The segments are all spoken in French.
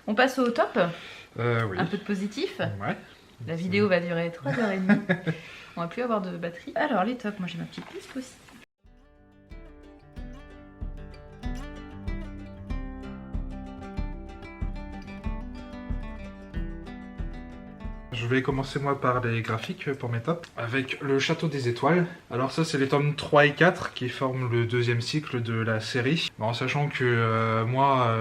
On passe au top. Oui. Un peu de positif. Ouais. La vidéo va durer 3h30. On va plus avoir de batterie. Alors les tops, moi j'ai ma petite liste aussi. Je vais commencer moi par les graphiques pour mes tops, avec le Château des Étoiles. Alors ça c'est les tomes 3 et 4 qui forment le deuxième cycle de la série. En sachant que moi,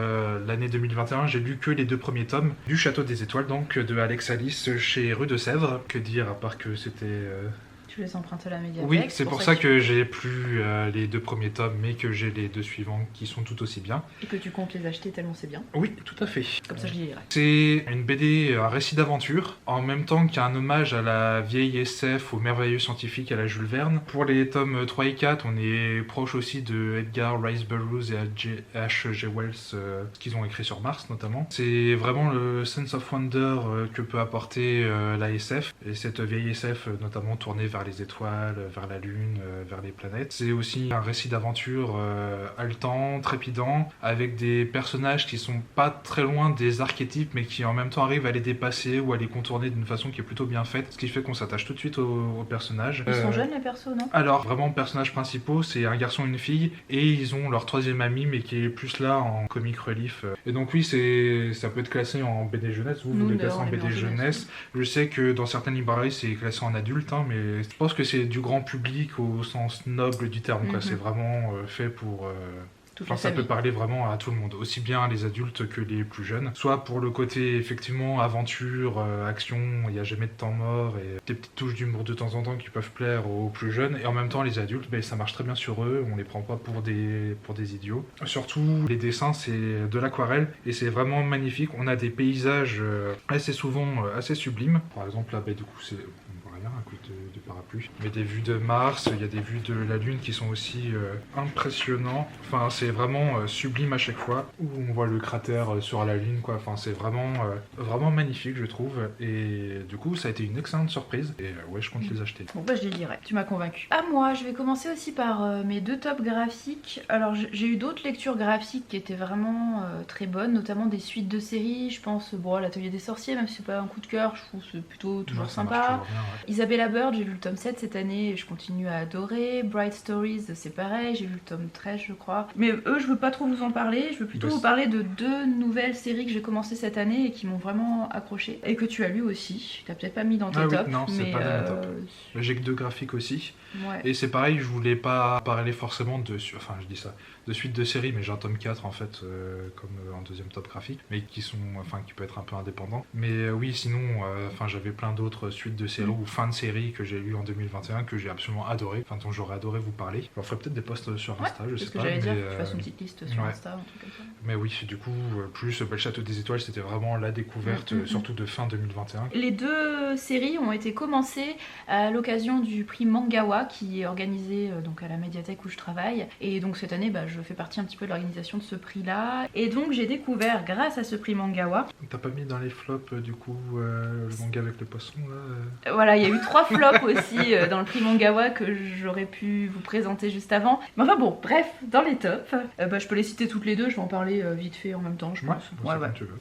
l'année 2021, j'ai lu que les 2 premiers tomes du Château des Étoiles, donc de Alex Alice chez Rue de Sèvres. Que dire à part que c'était... Tu les empruntes à la médiathèque. Oui, c'est pour ça que j'ai plus les 2 premiers tomes, mais que j'ai les 2 suivants qui sont tout aussi bien. Et que tu comptes les acheter tellement c'est bien. Oui, tout à fait. Comme ça je les lirai. C'est une BD, un récit d'aventure, en même temps qu'un hommage à la vieille SF, au merveilleux scientifique, à la Jules Verne. Pour les tomes 3 et 4, on est proche aussi de Edgar Rice Burroughs et H.G. Wells, qu'ils ont écrit sur Mars notamment. C'est vraiment le sense of wonder que peut apporter la SF, et cette vieille SF notamment tournée vers les étoiles, vers la lune, vers les planètes. C'est aussi un récit d'aventure haletant, trépidant, avec des personnages qui sont pas très loin des archétypes, mais qui en même temps arrivent à les dépasser ou à les contourner d'une façon qui est plutôt bien faite, ce qui fait qu'on s'attache tout de suite aux personnages. Ils sont jeunes les persos, non? Alors, vraiment, personnages principaux, c'est un garçon et une fille, et ils ont leur 3e ami, mais qui est plus là en comic relief. Et donc oui, ça peut être classé en BD jeunesse, vous le classez en BD jeunesse. Je sais que dans certaines librairies, c'est classé en adulte, hein, mais je pense que c'est du grand public au sens noble du terme, quoi. C'est vraiment fait pour... Enfin, ça peut parler vraiment à tout le monde, aussi bien les adultes que les plus jeunes. Soit pour le côté, effectivement, aventure, action, il n'y a jamais de temps mort, et des petites touches d'humour de temps en temps qui peuvent plaire aux plus jeunes. Et en même temps, les adultes, ça marche très bien sur eux, on les prend pas pour des idiots. Surtout, les dessins, c'est de l'aquarelle, et c'est vraiment magnifique. On a des paysages assez souvent assez sublimes. Par exemple, là, du coup, c'est... un coup de parapluie. Mais des vues de Mars, il y a des vues de la Lune qui sont aussi impressionnants. Enfin, c'est vraiment sublime à chaque fois. Où on voit le cratère sur la Lune, quoi. Enfin, c'est vraiment magnifique, je trouve. Et du coup, ça a été une excellente surprise. Et ouais, je compte les acheter. Bon, je les lirai. Tu m'as convaincu. À moi, je vais commencer aussi par mes 2 tops graphiques. Alors, j'ai eu d'autres lectures graphiques qui étaient vraiment très bonnes, notamment des suites de séries. Je pense, à l'Atelier des Sorciers, même si c'est pas un coup de cœur, je trouve que c'est plutôt toujours sympa. Toujours bien, ouais. Isabella Bird, j'ai lu le tome 7 cette année et je continue à adorer. Bright Stories, c'est pareil, j'ai lu le tome 13 je crois. Mais eux, je veux pas trop vous en parler, je veux plutôt vous parler de 2 nouvelles séries que j'ai commencées cette année et qui m'ont vraiment accroché. Et que tu as lu aussi, tu l'as peut-être pas mis dans tes tops. Oui, non, c'est pas dans mes tops. J'ai que 2 graphiques aussi. Ouais. Et c'est pareil, je voulais pas parler forcément de... Enfin, je dis ça, de suite de séries, mais j'ai un tome 4 en fait, comme un 2e top graphique, mais qui peut être un peu indépendant. Mais oui, sinon, j'avais plein d'autres suites de séries ou fins de séries que j'ai lues en 2021 que j'ai absolument adoré, dont j'aurais adoré vous parler. J'en ferai peut-être des posts sur Insta, je sais pas. C'est ce que j'allais dire, que tu fasses une petite liste sur Insta, un truc comme ça. Mais oui, du coup, plus le Château des Étoiles, c'était vraiment la découverte, surtout de fin 2021. Les 2 séries ont été commencées à l'occasion du prix Mangawa qui est organisé donc à la médiathèque où je travaille. Et donc cette année, je fais partie un petit peu de l'organisation de ce prix-là. Et donc j'ai découvert, grâce à ce prix Mangawa... T'as pas mis dans les flops, du coup, le manga avec le poisson, là Voilà, il y a eu 3 flops aussi dans le prix Mangawa que j'aurais pu vous présenter juste avant. Mais enfin bon, bref, dans les tops, je peux les citer toutes les 2, je vais en parler vite fait en même temps, je pense. Ouais.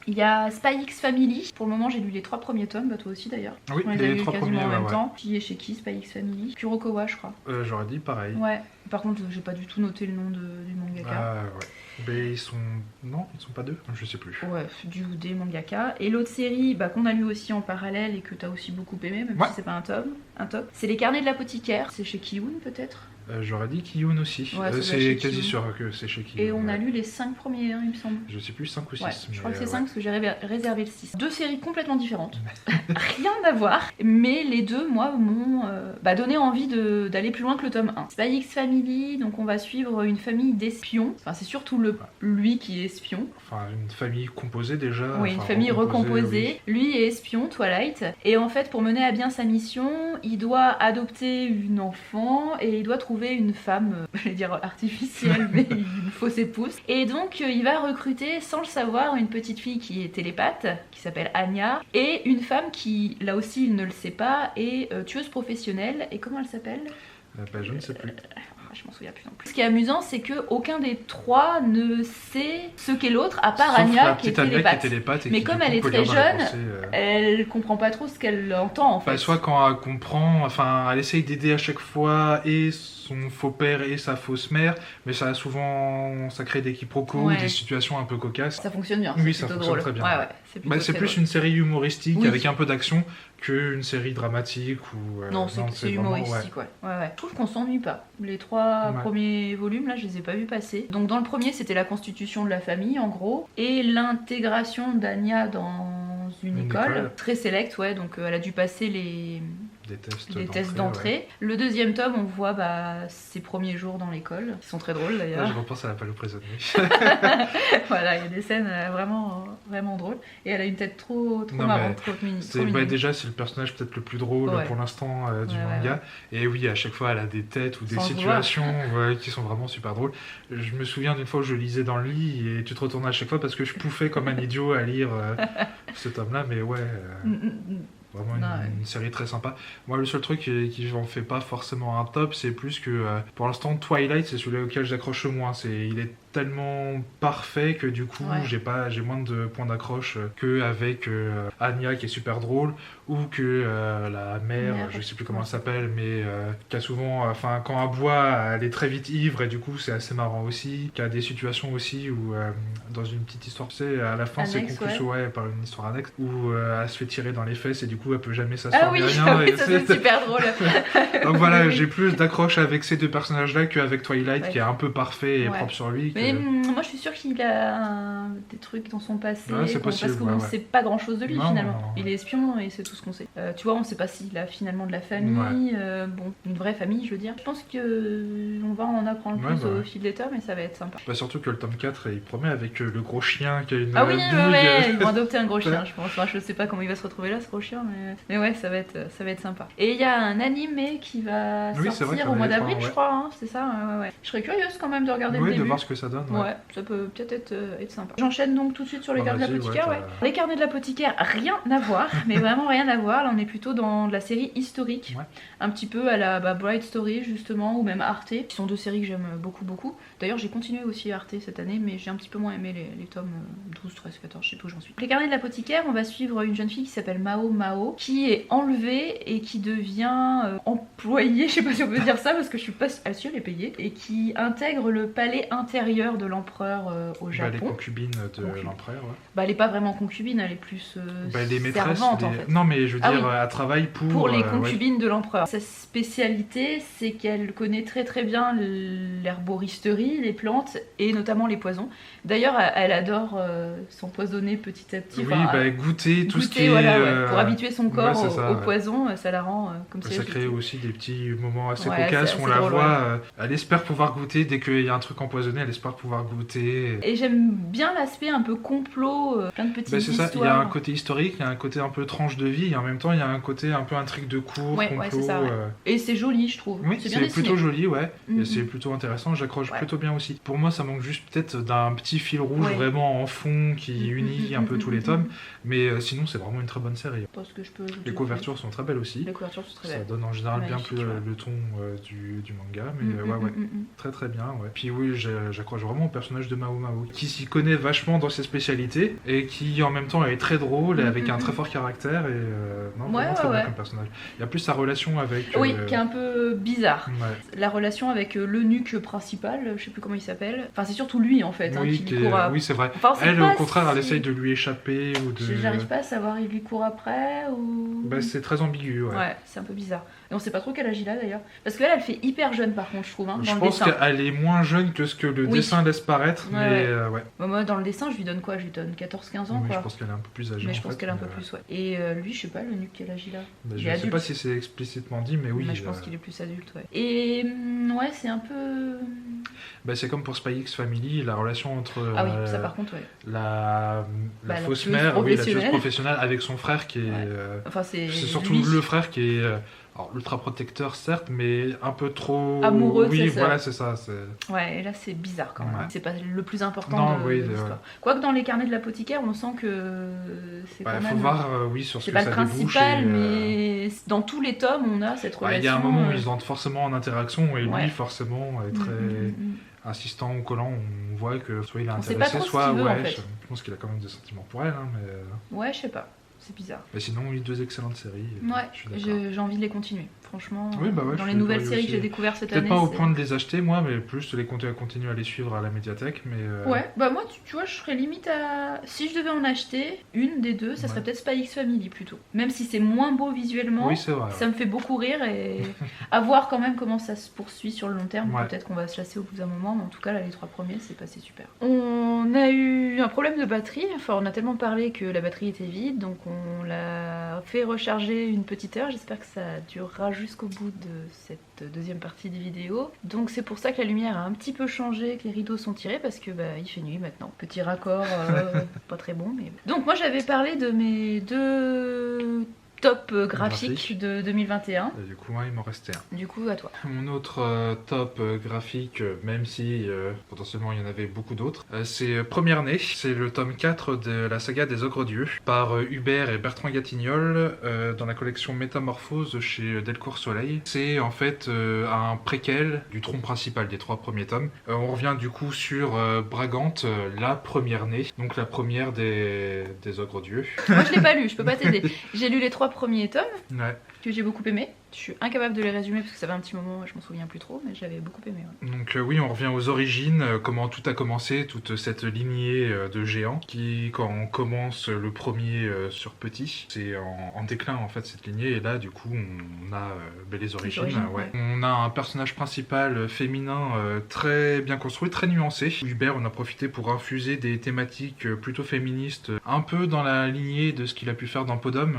Il y a Spy X Family. Pour le moment, j'ai lu les 3 premiers tomes, toi aussi d'ailleurs. Oui, on les a 3 quasiment premiers, en même temps. Qui est chez qui, Spy X Family? Kurokawa, je crois. J'aurais dit pareil. Ouais, par contre, j'ai pas du tout noté le nom du mangaka. Ah ouais. Mais ils sont... Non, ils sont pas 2, je sais plus. Ouais, du ou des mangaka. Et l'autre série qu'on a lu aussi en parallèle et que t'as aussi beaucoup aimé, même si c'est pas un top, c'est Les Carnets de l'apothicaire. C'est chez Kiyun peut-être? J'aurais dit Kiyun aussi. C'est quasi sûr que c'est chez Kiyun. Et on a lu les 5 premiers, il me semble. Je sais plus, 5 ou 6. Ouais, je crois que c'est 5 parce que j'ai réservé le 6. 2 séries complètement différentes. Rien à voir. Mais les 2, moi, m'ont donné envie d'aller plus loin que le tome 1. Spy X Family, donc on va suivre une famille d'espions. Enfin, c'est surtout lui qui est espion. Enfin, une famille composée déjà. Oui, une famille recomposée. Oui. Lui est espion, Twilight. Et en fait, pour mener à bien sa mission, il doit adopter une enfant et il doit trouver une femme, je vais dire artificielle, mais une fausse épouse. Et donc, il va recruter, sans le savoir, une petite fille qui est télépathe, qui s'appelle Anya, et une femme qui, là aussi, il ne le sait pas, est tueuse professionnelle. Et comment elle s'appelle? Je ne sais plus. je m'en souviens plus non plus. Ce qui est amusant, c'est que aucun des trois ne sait ce qu'est l'autre, à part Anya qui est télépathe. Mais comme elle est très jeune, elle comprend pas trop ce qu'elle entend en fait. Bah, soit quand elle comprend, enfin elle essaye d'aider à chaque fois et son faux père et sa fausse mère, mais ça crée des quiproquos, des situations un peu cocasses. Ça fonctionne bien. Oui, ça fonctionne très bien. C'est plus une série humoristique avec un peu d'action qu'une série dramatique ou. Non, c'est humoristique, ouais. Je trouve qu'on s'ennuie pas. Les 3 premiers volumes, là, je les ai pas vus passer. Donc dans le premier, c'était la constitution de la famille, en gros, et l'intégration d'Anya dans une école très sélecte, donc elle a dû passer des tests d'entrée. Le deuxième tome, on voit ses premiers jours dans l'école, qui sont très drôles d'ailleurs. Je repense à la Palo Prisonnier. Voilà, il y a des scènes vraiment, vraiment drôles. Et elle a une tête trop marrante, trop mignonne. Déjà, c'est le personnage peut-être le plus drôle pour l'instant du manga. Et oui, à chaque fois, elle a des têtes ou des situations qui sont vraiment super drôles. Je me souviens d'une fois où je lisais dans le lit et tu te retournais à chaque fois parce que je pouffais comme un idiot à lire ce tome-là. Mais vraiment une série très sympa. Moi, le seul truc qui en fait pas forcément un top, c'est plus que pour l'instant, Twilight, c'est celui auquel j'accroche le moins. Il est tellement parfait que du coup j'ai moins de points d'accroche qu'avec Anya qui est super drôle ou que la mère, je sais plus comment elle s'appelle, mais qui a souvent, quand elle boit elle est très vite ivre et du coup c'est assez marrant aussi, qui a des situations aussi où dans une petite histoire, tu sais, à la fin c'est conclu par une histoire annexe où elle se fait tirer dans les fesses et du coup elle peut jamais s'asseoir rien. Ça c'est super drôle. Donc voilà, j'ai plus d'accroche avec ces deux personnages là qu'avec Twilight qui est un peu parfait et propre sur lui. Mais moi je suis sûre qu'il a des trucs dans son passé parce qu'on sait pas grand chose de lui finalement. Non. Il est espion et c'est tout ce qu'on sait. Tu vois, on sait pas s'il a finalement de la famille, une vraie famille je veux dire. Je pense qu'on va en apprendre plus au fil des tomes et ça va être sympa. Surtout que le tome 4 il promet avec le gros chien qui a une bouille. Ils vont adopter un gros chien je pense. Je sais pas comment il va se retrouver là ce gros chien mais ouais ça va être sympa. Et il y a un animé qui va sortir au mois d'avril je crois, c'est ça. Je serais curieuse quand même de regarder le début. De voir ce que ça donne. Ça peut peut-être être sympa. J'enchaîne donc tout de suite sur les carnets de l'apothicaire. Les carnets de l'apothicaire, rien à voir, mais vraiment rien à voir. Là, on est plutôt dans de la série historique, un petit peu à la Bright Story justement, ou même Arte, qui sont 2 séries que j'aime beaucoup. D'ailleurs, j'ai continué aussi Arte cette année, mais j'ai un petit peu moins aimé les tomes 12, 13, 14, je sais pas où j'en suis. Les carnets de l'apothicaire, on va suivre une jeune fille qui s'appelle Mao, qui est enlevée et qui devient employée, je sais pas si on peut dire ça, parce que je suis pas sûre, elle est payée, et qui intègre le palais intérieur de l'empereur au Japon. Les concubines de l'empereur. Elle est pas vraiment concubine, elle est plus les maîtresses, servante en fait. Non mais je veux dire, elle travaille pour les concubines de l'empereur. Sa spécialité, c'est qu'elle connaît très bien l'herboristerie, les plantes et notamment les poisons. D'ailleurs, elle adore s'empoisonner petit à petit. Goûter tout ce qui est... pour habituer son corps au poison, ça la rend comme ça. Ça crée aussi des petits moments assez cocasses où on la voit, elle espère pouvoir goûter, dès qu'il y a un truc empoisonné, elle espère pouvoir goûter. Et j'aime bien l'aspect un peu complot, plein de petites histoires. Il y a un côté historique, il y a un côté un peu tranche de vie, et en même temps il y a un côté un peu intrigue de cours, complot. C'est ça, Et c'est joli, je trouve. Oui, c'est plutôt joli, et c'est plutôt intéressant, j'accroche plutôt bien aussi. Pour moi, ça manque juste peut-être d'un petit fil rouge vraiment en fond qui unit un peu tous les tomes, mais sinon c'est vraiment une très bonne série. Les couvertures sont très belles aussi. Les couvertures sont très belles. Ça donne en général bien plus le ton du manga, mais très très bien. Puis oui, j'accroche vraiment au personnage de Mao, qui s'y connaît vachement dans ses spécialités et qui en même temps est très drôle et avec un très fort caractère et vraiment très bien comme personnage. Il y a plus sa relation avec... qui est un peu bizarre. La relation avec l'eunuque principal, je sais plus comment il s'appelle. Enfin, c'est surtout lui en fait qui lui court après. Oui, c'est vrai. Elle, au contraire, elle essaye de lui échapper ou de... J'arrive pas à savoir, il lui court après ou... c'est très ambigu, c'est un peu bizarre. Et on sait pas trop quel âge il a d'ailleurs. Parce qu'elle fait hyper jeune par contre, je trouve. Je pense qu'elle est moins jeune que ce que le dessin laisse paraître, mais moi, dans le dessin, je lui donne quoi ? Je lui donne 14-15 ans, quoi. Je pense qu'elle est un peu plus âgée. Mais je pense qu'elle est un peu plus, Et lui, je sais pas, le nuque, quel âge il a ? Je sais pas si c'est explicitement dit, mais oui. Mais je pense qu'il est plus adulte, Et c'est un peu... c'est comme pour Spy X Family, la relation entre ça par contre, la fausse mère, la tueuse professionnelle avec son frère qui est... c'est surtout le frère qui est alors, ultra protecteur certes, mais un peu trop... amoureux, oui, c'est ça. voilà, c'est ça. Ouais, et là c'est bizarre quand même. Ouais. C'est pas le plus important de l'histoire. Quoique dans les carnets de l'apothicaire, on sent que c'est quand même... Il faut voir, sur ce que ça débouche. C'est pas le principal, mais dans tous les tomes, on a cette relation. Il y a un moment où ils entrent forcément en interaction, et lui, forcément, est très insistant ou collant. On voit que soit il est intéressé, soit... veut, en fait. Je pense qu'il a quand même des sentiments pour elle, hein, mais... Ouais, je sais pas. C'est bizarre. Mais sinon, oui, 2 excellentes séries. Ouais, j'ai envie de les continuer. Franchement, dans les nouvelles séries que j'ai découvertes cette année. Peut-être pas au point de les acheter, moi, mais plus de les continuer à les suivre à la médiathèque. Mais ouais, bah moi, tu vois, je serais limite à. Si je devais en acheter une des deux, ça serait peut-être Spy X Family plutôt. Même si c'est moins beau visuellement, oui, c'est vrai, ça me fait beaucoup rire et à voir quand même comment ça se poursuit sur le long terme. Peut-être qu'on va se lasser au bout d'un moment, mais en tout cas, là, les 3 premiers, c'est passé super. On a eu un problème de batterie. Enfin, on a tellement parlé que la batterie était vide, donc on l'a fait recharger une petite heure. J'espère que ça durera jusqu'au bout de cette deuxième partie des vidéos. Donc c'est pour ça que la lumière a un petit peu changé, que les rideaux sont tirés, parce que il fait nuit maintenant. Petit raccord, pas très bon, mais... Donc moi j'avais parlé de mes 2 top graphique de 2021. Et du coup, il m'en restait un. Du coup, à toi. Mon autre top graphique, même si potentiellement il y en avait beaucoup d'autres, c'est Première Née. C'est le tome 4 de la saga des Ogres Dieux par Hubert et Bertrand Gatignol dans la collection Métamorphose chez Delcourt Soleil. C'est en fait un préquel du tronc principal des 3 premiers tomes. On revient du coup sur Bragante, la Première Née, donc la première des Ogres Dieux. Moi je l'ai pas lu, je peux pas t'aider. J'ai lu les 3 premiers tomes que j'ai beaucoup aimé. Je suis incapable de les résumer parce que ça fait un petit moment, je m'en souviens plus trop, mais j'avais beaucoup aimé. Ouais. Donc oui, on revient aux origines, comment tout a commencé, toute cette lignée de géants qui, quand on commence le premier sur Petit, c'est en déclin en fait cette lignée, et là du coup on a les origines. On a un personnage principal féminin très bien construit, très nuancé. Hubert, on a profité pour infuser des thématiques plutôt féministes, un peu dans la lignée de ce qu'il a pu faire dans Podom.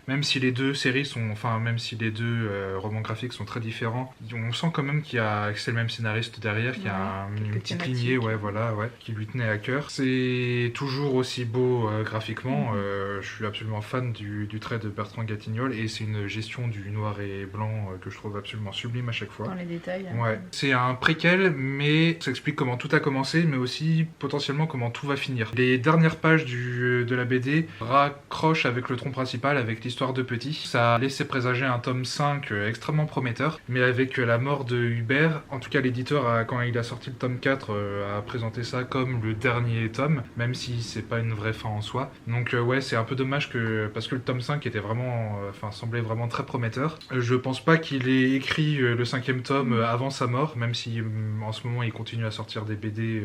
Même si les 2 séries sont, même si les 2 romans graphiques sont très différents, on sent quand même que c'est le même scénariste derrière, qu'il y a une petite lignée, qui lui tenait à cœur. C'est toujours aussi beau graphiquement. Je suis absolument fan du trait de Bertrand Gatignol, et c'est une gestion du noir et blanc que je trouve absolument sublime à chaque fois. Dans les détails. Ouais. C'est un préquel, mais ça explique comment tout a commencé, mais aussi potentiellement comment tout va finir. Les dernières pages de la BD raccrochent avec le tronc principal, avec l'histoire de Petit. Ça a laissé présager un tome 5 extrêmement prometteur, mais avec la mort de Hubert, en tout cas l'éditeur, quand il a sorti le tome 4, a présenté ça comme le dernier tome, même si c'est pas une vraie fin en soi. Donc c'est un peu dommage parce que le tome 5 était vraiment, semblait vraiment très prometteur. Je pense pas qu'il ait écrit le 5e tome avant sa mort, même si en ce moment il continue à sortir des BD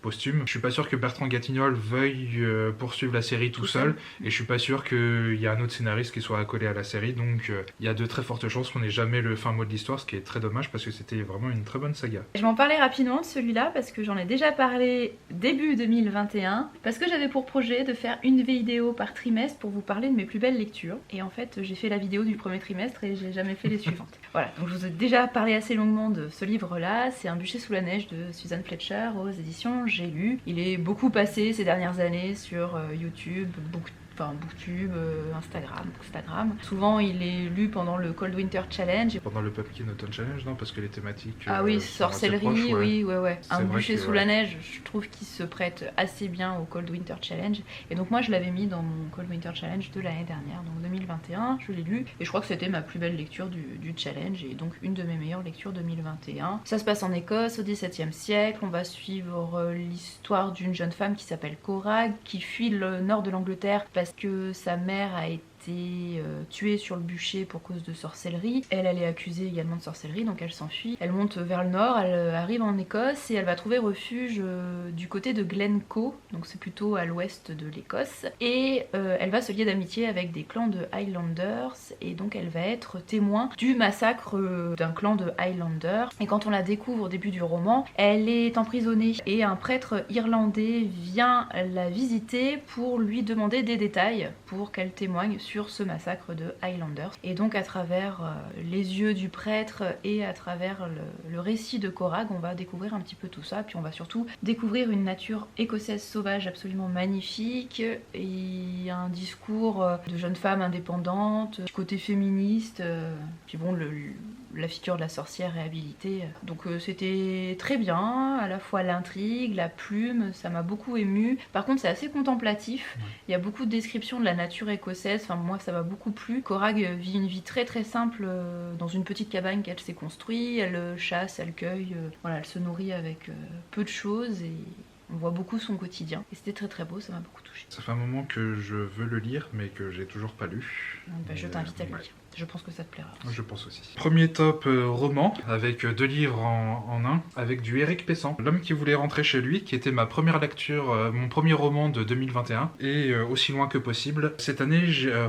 posthume. Je suis pas sûr que Bertrand Gatignol veuille poursuivre la série tout seul, et je suis pas sûr qu'il y a un autre scénariste qui soit accolé à la série, donc il y a de très fortes chances qu'on n'ait jamais le fin mot de l'histoire, ce qui est très dommage parce que c'était vraiment une très bonne saga. Je m'en parlais rapidement de celui-là parce que j'en ai déjà parlé début 2021, parce que j'avais pour projet de faire une vidéo par trimestre pour vous parler de mes plus belles lectures, et en fait j'ai fait la vidéo du premier trimestre et j'ai jamais fait les suivantes. Voilà, donc je vous ai déjà parlé assez longuement de ce livre-là. C'est Un bûcher sous la neige de Suzanne Fletcher aux éditions J'ai lu. Il est beaucoup passé ces dernières années sur YouTube, Booktube, Instagram. Souvent il est lu pendant le Cold Winter Challenge. Pendant le Pumpkin Autumn Challenge, non, parce que les thématiques... sorcellerie, proches, Un bûcher sous la neige, je trouve qu'il se prête assez bien au Cold Winter Challenge. Et donc moi je l'avais mis dans mon Cold Winter Challenge de l'année dernière, donc 2021, je l'ai lu. Et je crois que c'était ma plus belle lecture du challenge, et donc une de mes meilleures lectures 2021. Ça se passe en Écosse au XVIIe siècle. On va suivre l'histoire d'une jeune femme qui s'appelle Corag, qui fuit le nord de l'Angleterre parce que sa mère a été tuée sur le bûcher pour cause de sorcellerie. Elle est accusée également de sorcellerie, donc elle s'enfuit. Elle monte vers le nord, elle arrive en Écosse et elle va trouver refuge du côté de Glencoe, donc c'est plutôt à l'ouest de l'Écosse. Et elle va se lier d'amitié avec des clans de Highlanders, et donc elle va être témoin du massacre d'un clan de Highlanders. Et quand on la découvre au début du roman, elle est emprisonnée et un prêtre irlandais vient la visiter pour lui demander des détails pour qu'elle témoigne sur sur ce massacre de Highlanders. Et donc à travers les yeux du prêtre et à travers le récit de Corag, on va découvrir un petit peu tout ça, puis on va surtout découvrir une nature écossaise sauvage absolument magnifique et un discours de jeune femme indépendante, du côté féministe, puis bon la figure de la sorcière réhabilitée. Donc c'était très bien, à la fois l'intrigue, la plume, ça m'a beaucoup ému. Par contre c'est assez contemplatif, il y a beaucoup de descriptions de la nature écossaise, enfin moi ça m'a beaucoup plu. Corag vit une vie très très simple dans une petite cabane qu'elle s'est construite, elle chasse, elle cueille, voilà, elle se nourrit avec peu de choses et on voit beaucoup son quotidien. Et c'était très très beau, ça m'a beaucoup touché. Ça fait un moment que je veux le lire mais que j'ai toujours pas lu. Je t'invite à le lire. Je pense que ça te plaira. Je pense aussi. Premier top roman, avec 2 livres en un, avec du Éric Pessan. L'homme qui voulait rentrer chez lui, qui était ma première lecture, mon premier roman de 2021, et aussi loin que possible. Cette année,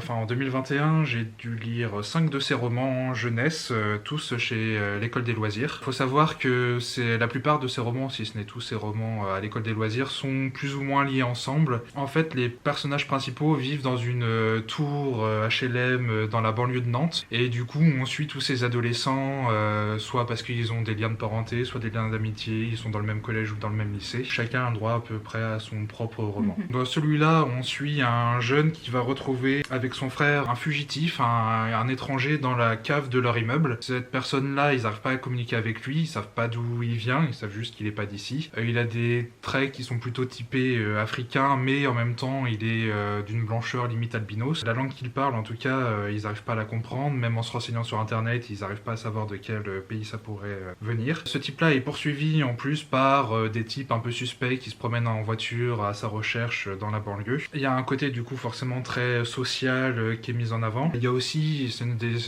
en 2021, j'ai dû lire 5 de ses romans jeunesse, tous chez l'École des loisirs. Il faut savoir que la plupart de ces romans, si ce n'est tous ces romans à l'École des loisirs, sont plus ou moins liés ensemble. En fait, les personnages principaux vivent dans une tour HLM dans la banlieue de Nantes, et du coup on suit tous ces adolescents, soit parce qu'ils ont des liens de parenté, soit des liens d'amitié, ils sont dans le même collège ou dans le même lycée. Chacun a droit à peu près à son propre roman. Dans celui-là, on suit un jeune qui va retrouver avec son frère un fugitif, un étranger dans la cave de leur immeuble. Cette personne-là, ils n'arrivent pas à communiquer avec lui, ils savent pas d'où il vient, ils savent juste qu'il est pas d'ici. Il a des traits qui sont plutôt typés africains, mais en même temps il est d'une blancheur limite albinos. La langue qu'il parle, en tout cas, ils n'arrivent pas à la comprendre, même en se renseignant sur internet, ils n'arrivent pas à savoir de quel pays ça pourrait venir. Ce type-là est poursuivi en plus par des types un peu suspects qui se promènent en voiture à sa recherche dans la banlieue. Il y a un côté du coup forcément très social qui est mis en avant. Il y a aussi, c'est une des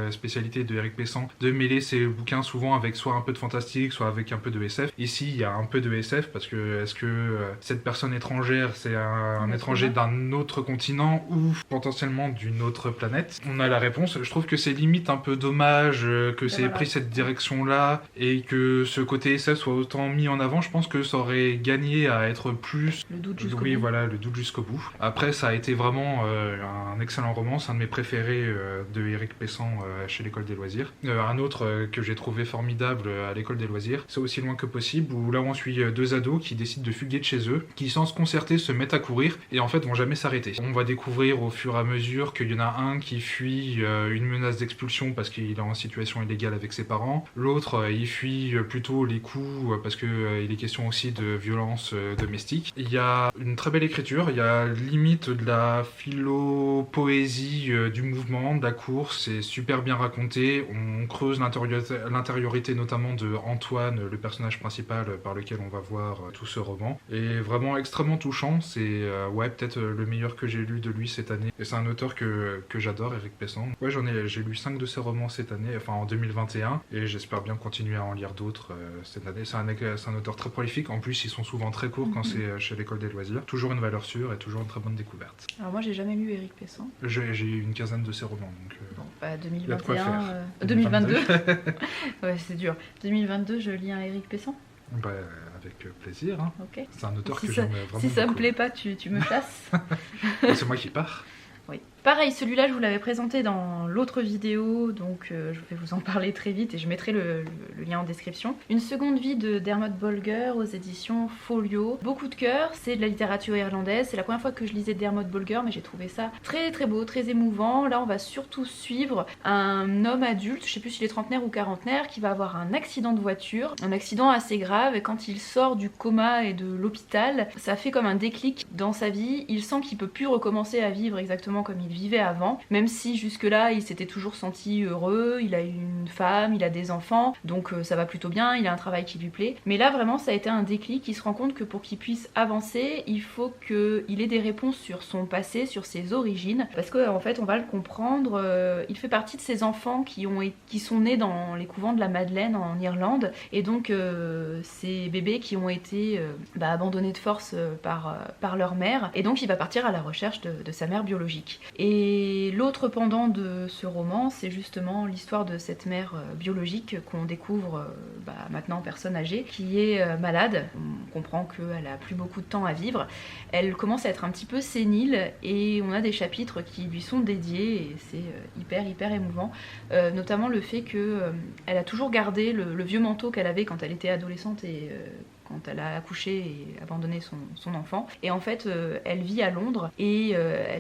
spécialités de Éric Pessan, de mêler ses bouquins souvent avec soit un peu de fantastique, soit avec un peu de SF. Ici, il y a un peu de SF parce que est-ce que cette personne étrangère, c'est un étranger d'un autre continent ou potentiellement d'une autre planète? On a la réponse. Je trouve que c'est limite un peu dommage que c'est pris cette direction-là et que ce côté SF soit autant mis en avant. Je pense que ça aurait gagné à être plus... Le doute jusqu'au bout. Voilà, le doute jusqu'au bout. Après, ça a été vraiment un excellent roman. C'est un de mes préférés de Éric Pessan chez l'École des loisirs. Un autre que j'ai trouvé formidable à l'École des loisirs, c'est Aussi loin que possible, où là on suit 2 ados qui décident de fuguer de chez eux, qui sans se concerter se mettent à courir et en fait vont jamais s'arrêter. On va découvrir au fur et à mesure qu'il y en a un qui fuit une menace d'expulsion parce qu'il est en situation illégale avec ses parents. L'autre, il fuit plutôt les coups parce qu'il est question aussi de violence domestique. Il y a une très belle écriture, il y a limite de la philo-poésie du mouvement, de la course. C'est super bien raconté. On creuse l'intériorité notamment de Antoine, le personnage principal par lequel on va voir tout ce roman. Et vraiment extrêmement touchant. C'est peut-être le meilleur que j'ai lu de lui cette année. Et c'est un auteur que j'adore, Éric Pessan. Ouais, j'ai lu 5 de ses romans cette année, enfin en 2021, et j'espère bien continuer à en lire d'autres cette année. C'est un auteur très prolifique, en plus ils sont souvent très courts quand c'est chez l'École des loisirs. Toujours une valeur sûre et toujours une très bonne découverte. Alors moi j'ai jamais lu Éric Pessan. J'ai eu une quinzaine de ses romans, donc... Bon, bah 2021... 2022 ouais, c'est dur. 2022, je lis un Éric Pessan. Bah, avec plaisir. Hein. Okay. C'est un auteur que j'aime vraiment Si ça beaucoup. me plaît pas, tu me chasses. C'est moi qui pars. Oui. Pareil, celui-là, je vous l'avais présenté dans l'autre vidéo, donc je vais vous en parler très vite et je mettrai le lien en description. Une seconde vie de Dermot Bolger aux éditions Folio. Beaucoup de cœur, c'est de la littérature irlandaise. C'est la première fois que je lisais Dermot Bolger, mais j'ai trouvé ça très très beau, très émouvant. Là, on va surtout suivre un homme adulte, je sais plus s'il est trentenaire ou quarantenaire, qui va avoir un accident de voiture, un accident assez grave, et quand il sort du coma et de l'hôpital, ça fait comme un déclic dans sa vie. Il sent qu'il peut plus recommencer à vivre exactement comme il vivait avant, même si jusque-là il s'était toujours senti heureux, il a une femme, il a des enfants, donc ça va plutôt bien, il a un travail qui lui plaît. Mais là vraiment ça a été un déclic, il se rend compte que pour qu'il puisse avancer, il faut qu'il ait des réponses sur son passé, sur ses origines, parce qu'en fait on va le comprendre, il fait partie de ces enfants qui sont nés dans les couvents de la Madeleine en Irlande, et donc ces bébés qui ont été abandonnés de force par leur mère, et donc il va partir à la recherche de sa mère biologique. Et l'autre pendant de ce roman, c'est justement l'histoire de cette mère biologique qu'on découvre maintenant personne âgée, qui est malade. On comprend qu'elle a plus beaucoup de temps à vivre. Elle commence à être un petit peu sénile et on a des chapitres qui lui sont dédiés et c'est hyper émouvant. Notamment le fait qu'elle a toujours gardé le vieux manteau qu'elle avait quand elle était adolescente et quand elle a accouché et abandonné son enfant. Et en fait, elle vit à Londres et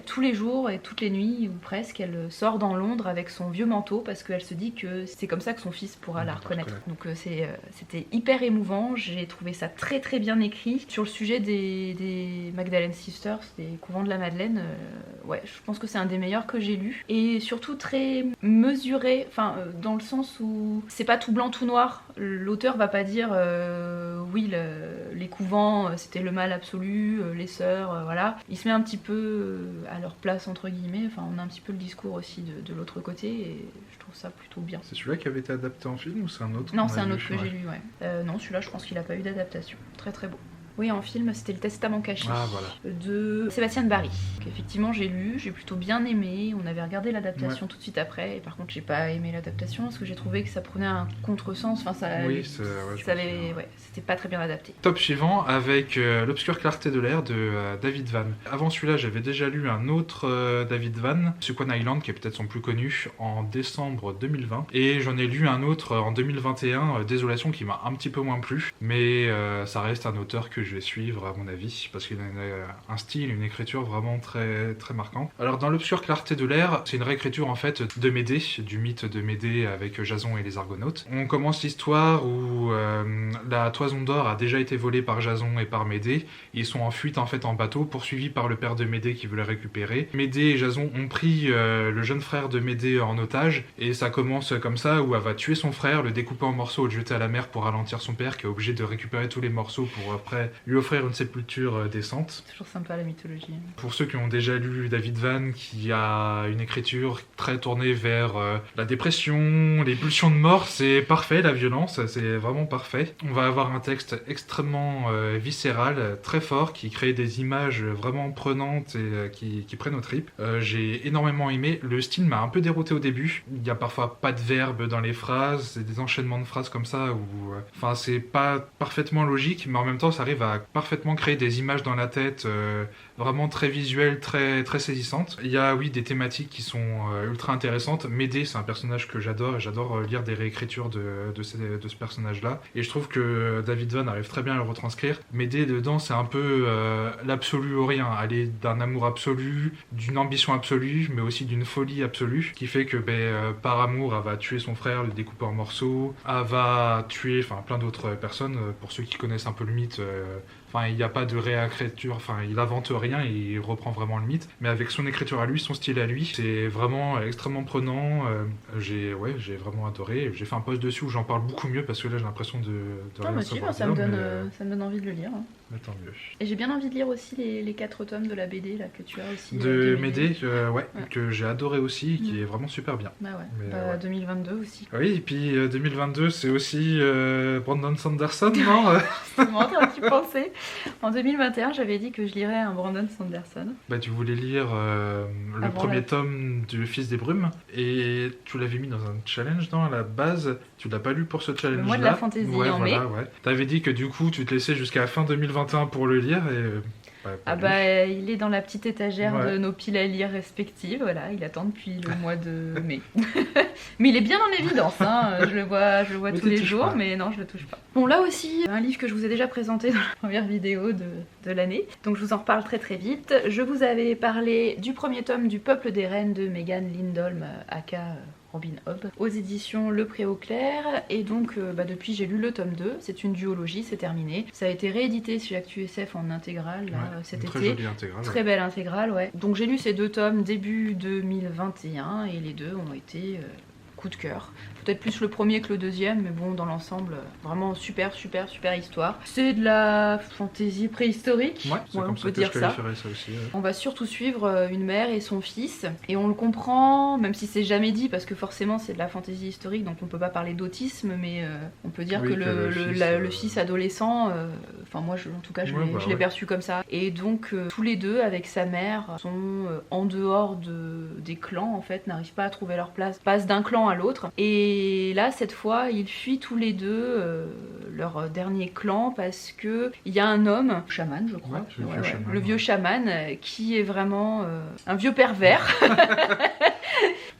tous les jours et toutes les nuits, ou presque, elle sort dans Londres avec son vieux manteau parce qu'elle se dit que c'est comme ça que son fils pourra la reconnaître. Donc c'était hyper émouvant, j'ai trouvé ça très bien écrit. Sur le sujet des Magdalene Sisters, des couvents de la Madeleine, je pense que c'est un des meilleurs que j'ai lu. Et surtout très mesuré, dans le sens où c'est pas tout blanc tout noir. L'auteur va pas dire oui, les couvents c'était le mal absolu, les sœurs, voilà. Il se met un petit peu à leur place entre guillemets, on a un petit peu le discours aussi de l'autre côté et je trouve ça plutôt bien. C'est celui-là qui avait été adapté en film ou c'est un autre? Non, c'est un autre que j'ai lu, non, celui-là je pense qu'il a pas eu d'adaptation. Très beau. Oui, en film, c'était Le Testament caché de Sébastien Barry. Effectivement, j'ai lu, j'ai plutôt bien aimé. On avait regardé l'adaptation tout de suite après. Et par contre, j'ai pas aimé l'adaptation parce que j'ai trouvé que ça prenait un contresens. C'était pas très bien adapté. Top suivant avec L'Obscure Clarté de l'air de David Vann. Avant celui-là, j'avais déjà lu un autre David Vann, Squan Island, qui est peut-être son plus connu, en décembre 2020. Et j'en ai lu un autre en 2021, Désolation, qui m'a un petit peu moins plu. Mais ça reste un auteur que je vais suivre à mon avis parce qu'il a un style, une écriture vraiment très marquante. Alors dans L'Obscure Clarté de l'air, c'est une réécriture en fait de Médée, du mythe de Médée avec Jason et les Argonautes. On commence l'histoire où la toison d'or a déjà été volée par Jason et par Médée. Ils sont en fuite en fait en bateau, poursuivis par le père de Médée qui veut la récupérer. Médée et Jason ont pris le jeune frère de Médée en otage et ça commence comme ça où elle va tuer son frère, le découper en morceaux et le jeter à la mer pour ralentir son père qui est obligé de récupérer tous les morceaux pour après lui offrir une sépulture décente. C'est toujours sympa la mythologie. Pour ceux qui ont déjà lu David Vann, qui a une écriture très tournée vers la dépression, les pulsions de mort, c'est parfait, la violence, c'est vraiment parfait. On va avoir un texte extrêmement viscéral, très fort, qui crée des images vraiment prenantes et qui prennent aux tripes. J'ai énormément aimé. Le style m'a un peu dérouté au début. Il n'y a parfois pas de verbe dans les phrases, c'est des enchaînements de phrases comme ça où c'est pas parfaitement logique, mais en même temps ça arrive à parfaitement créer des images dans la tête vraiment très visuelles, très saisissantes. Il y a des thématiques qui sont ultra intéressantes. Médée, c'est un personnage que j'adore et j'adore lire des réécritures de ce personnage-là. Et je trouve que David Vann arrive très bien à le retranscrire. Médée, dedans, c'est un peu l'absolu ou rien. Elle est d'un amour absolu, d'une ambition absolue, mais aussi d'une folie absolue, qui fait que par amour, elle va tuer son frère, le découper en morceaux, elle va tuer plein d'autres personnes. Pour ceux qui connaissent un peu le mythe, il n'y a pas de réécriture, il invente rien et il reprend vraiment le mythe. Mais avec son écriture à lui, son style à lui, c'est vraiment extrêmement prenant. J'ai vraiment adoré. J'ai fait un post dessus où j'en parle beaucoup mieux parce que là j'ai l'impression de rien savoir. Ça me donne envie de le lire. Mais tant mieux. Et j'ai bien envie de lire aussi les 4 tomes de la BD là, que tu as aussi. De Médée, que j'ai adoré aussi, qui est vraiment super bien. 2022 aussi. Oui, et puis 2022 c'est aussi Brandon Sanderson, non? C'est moi en train de penser. En 2021, j'avais dit que je lirais un Brandon Sanderson. Tu voulais lire le premier tome du Fils des Brumes et tu l'avais mis dans un challenge, à la base. Tu l'as pas lu pour ce challenge-là? Moi de la fantaisie en mai. T'avais dit que du coup tu te laissais jusqu'à fin 2021 pour le lire et... il est dans la petite étagère de nos piles à lire respectives, voilà, il attend depuis le mois de mai. Mais il est bien dans l'évidence, je le vois tous les jours, mais non, je le touche pas. Bon, là aussi, un livre que je vous ai déjà présenté dans la première vidéo de l'année, donc je vous en reparle très vite. Je vous avais parlé du premier tome du Peuple des Reines de Megan Lindholm, aka Robin Hobb, aux éditions Le Préau Clair, et donc depuis j'ai lu le tome 2, c'est une duologie, c'est terminé. Ça a été réédité chez ActuSF en intégrale cet été. Très jolie intégrale. Très belle intégrale, Donc j'ai lu ces 2 tomes début 2021 et les deux ont été coup de cœur. Peut-être plus le premier que le deuxième, mais bon, dans l'ensemble, vraiment super histoire. C'est de la fantaisie préhistorique, on peut dire ça. Ça aussi, On va surtout suivre une mère et son fils, et on le comprend, même si c'est jamais dit, parce que forcément c'est de la fantaisie historique, donc on peut pas parler d'autisme, mais on peut dire que le fils adolescent, enfin moi en tout cas je l'ai perçu comme ça, et donc tous les deux avec sa mère sont en dehors des clans en fait, n'arrivent pas à trouver leur place, passent d'un clan à l'autre, et là cette fois ils fuient tous les deux leur dernier clan parce que il y a un homme, chaman je crois, le vieux chaman qui est vraiment un vieux pervers.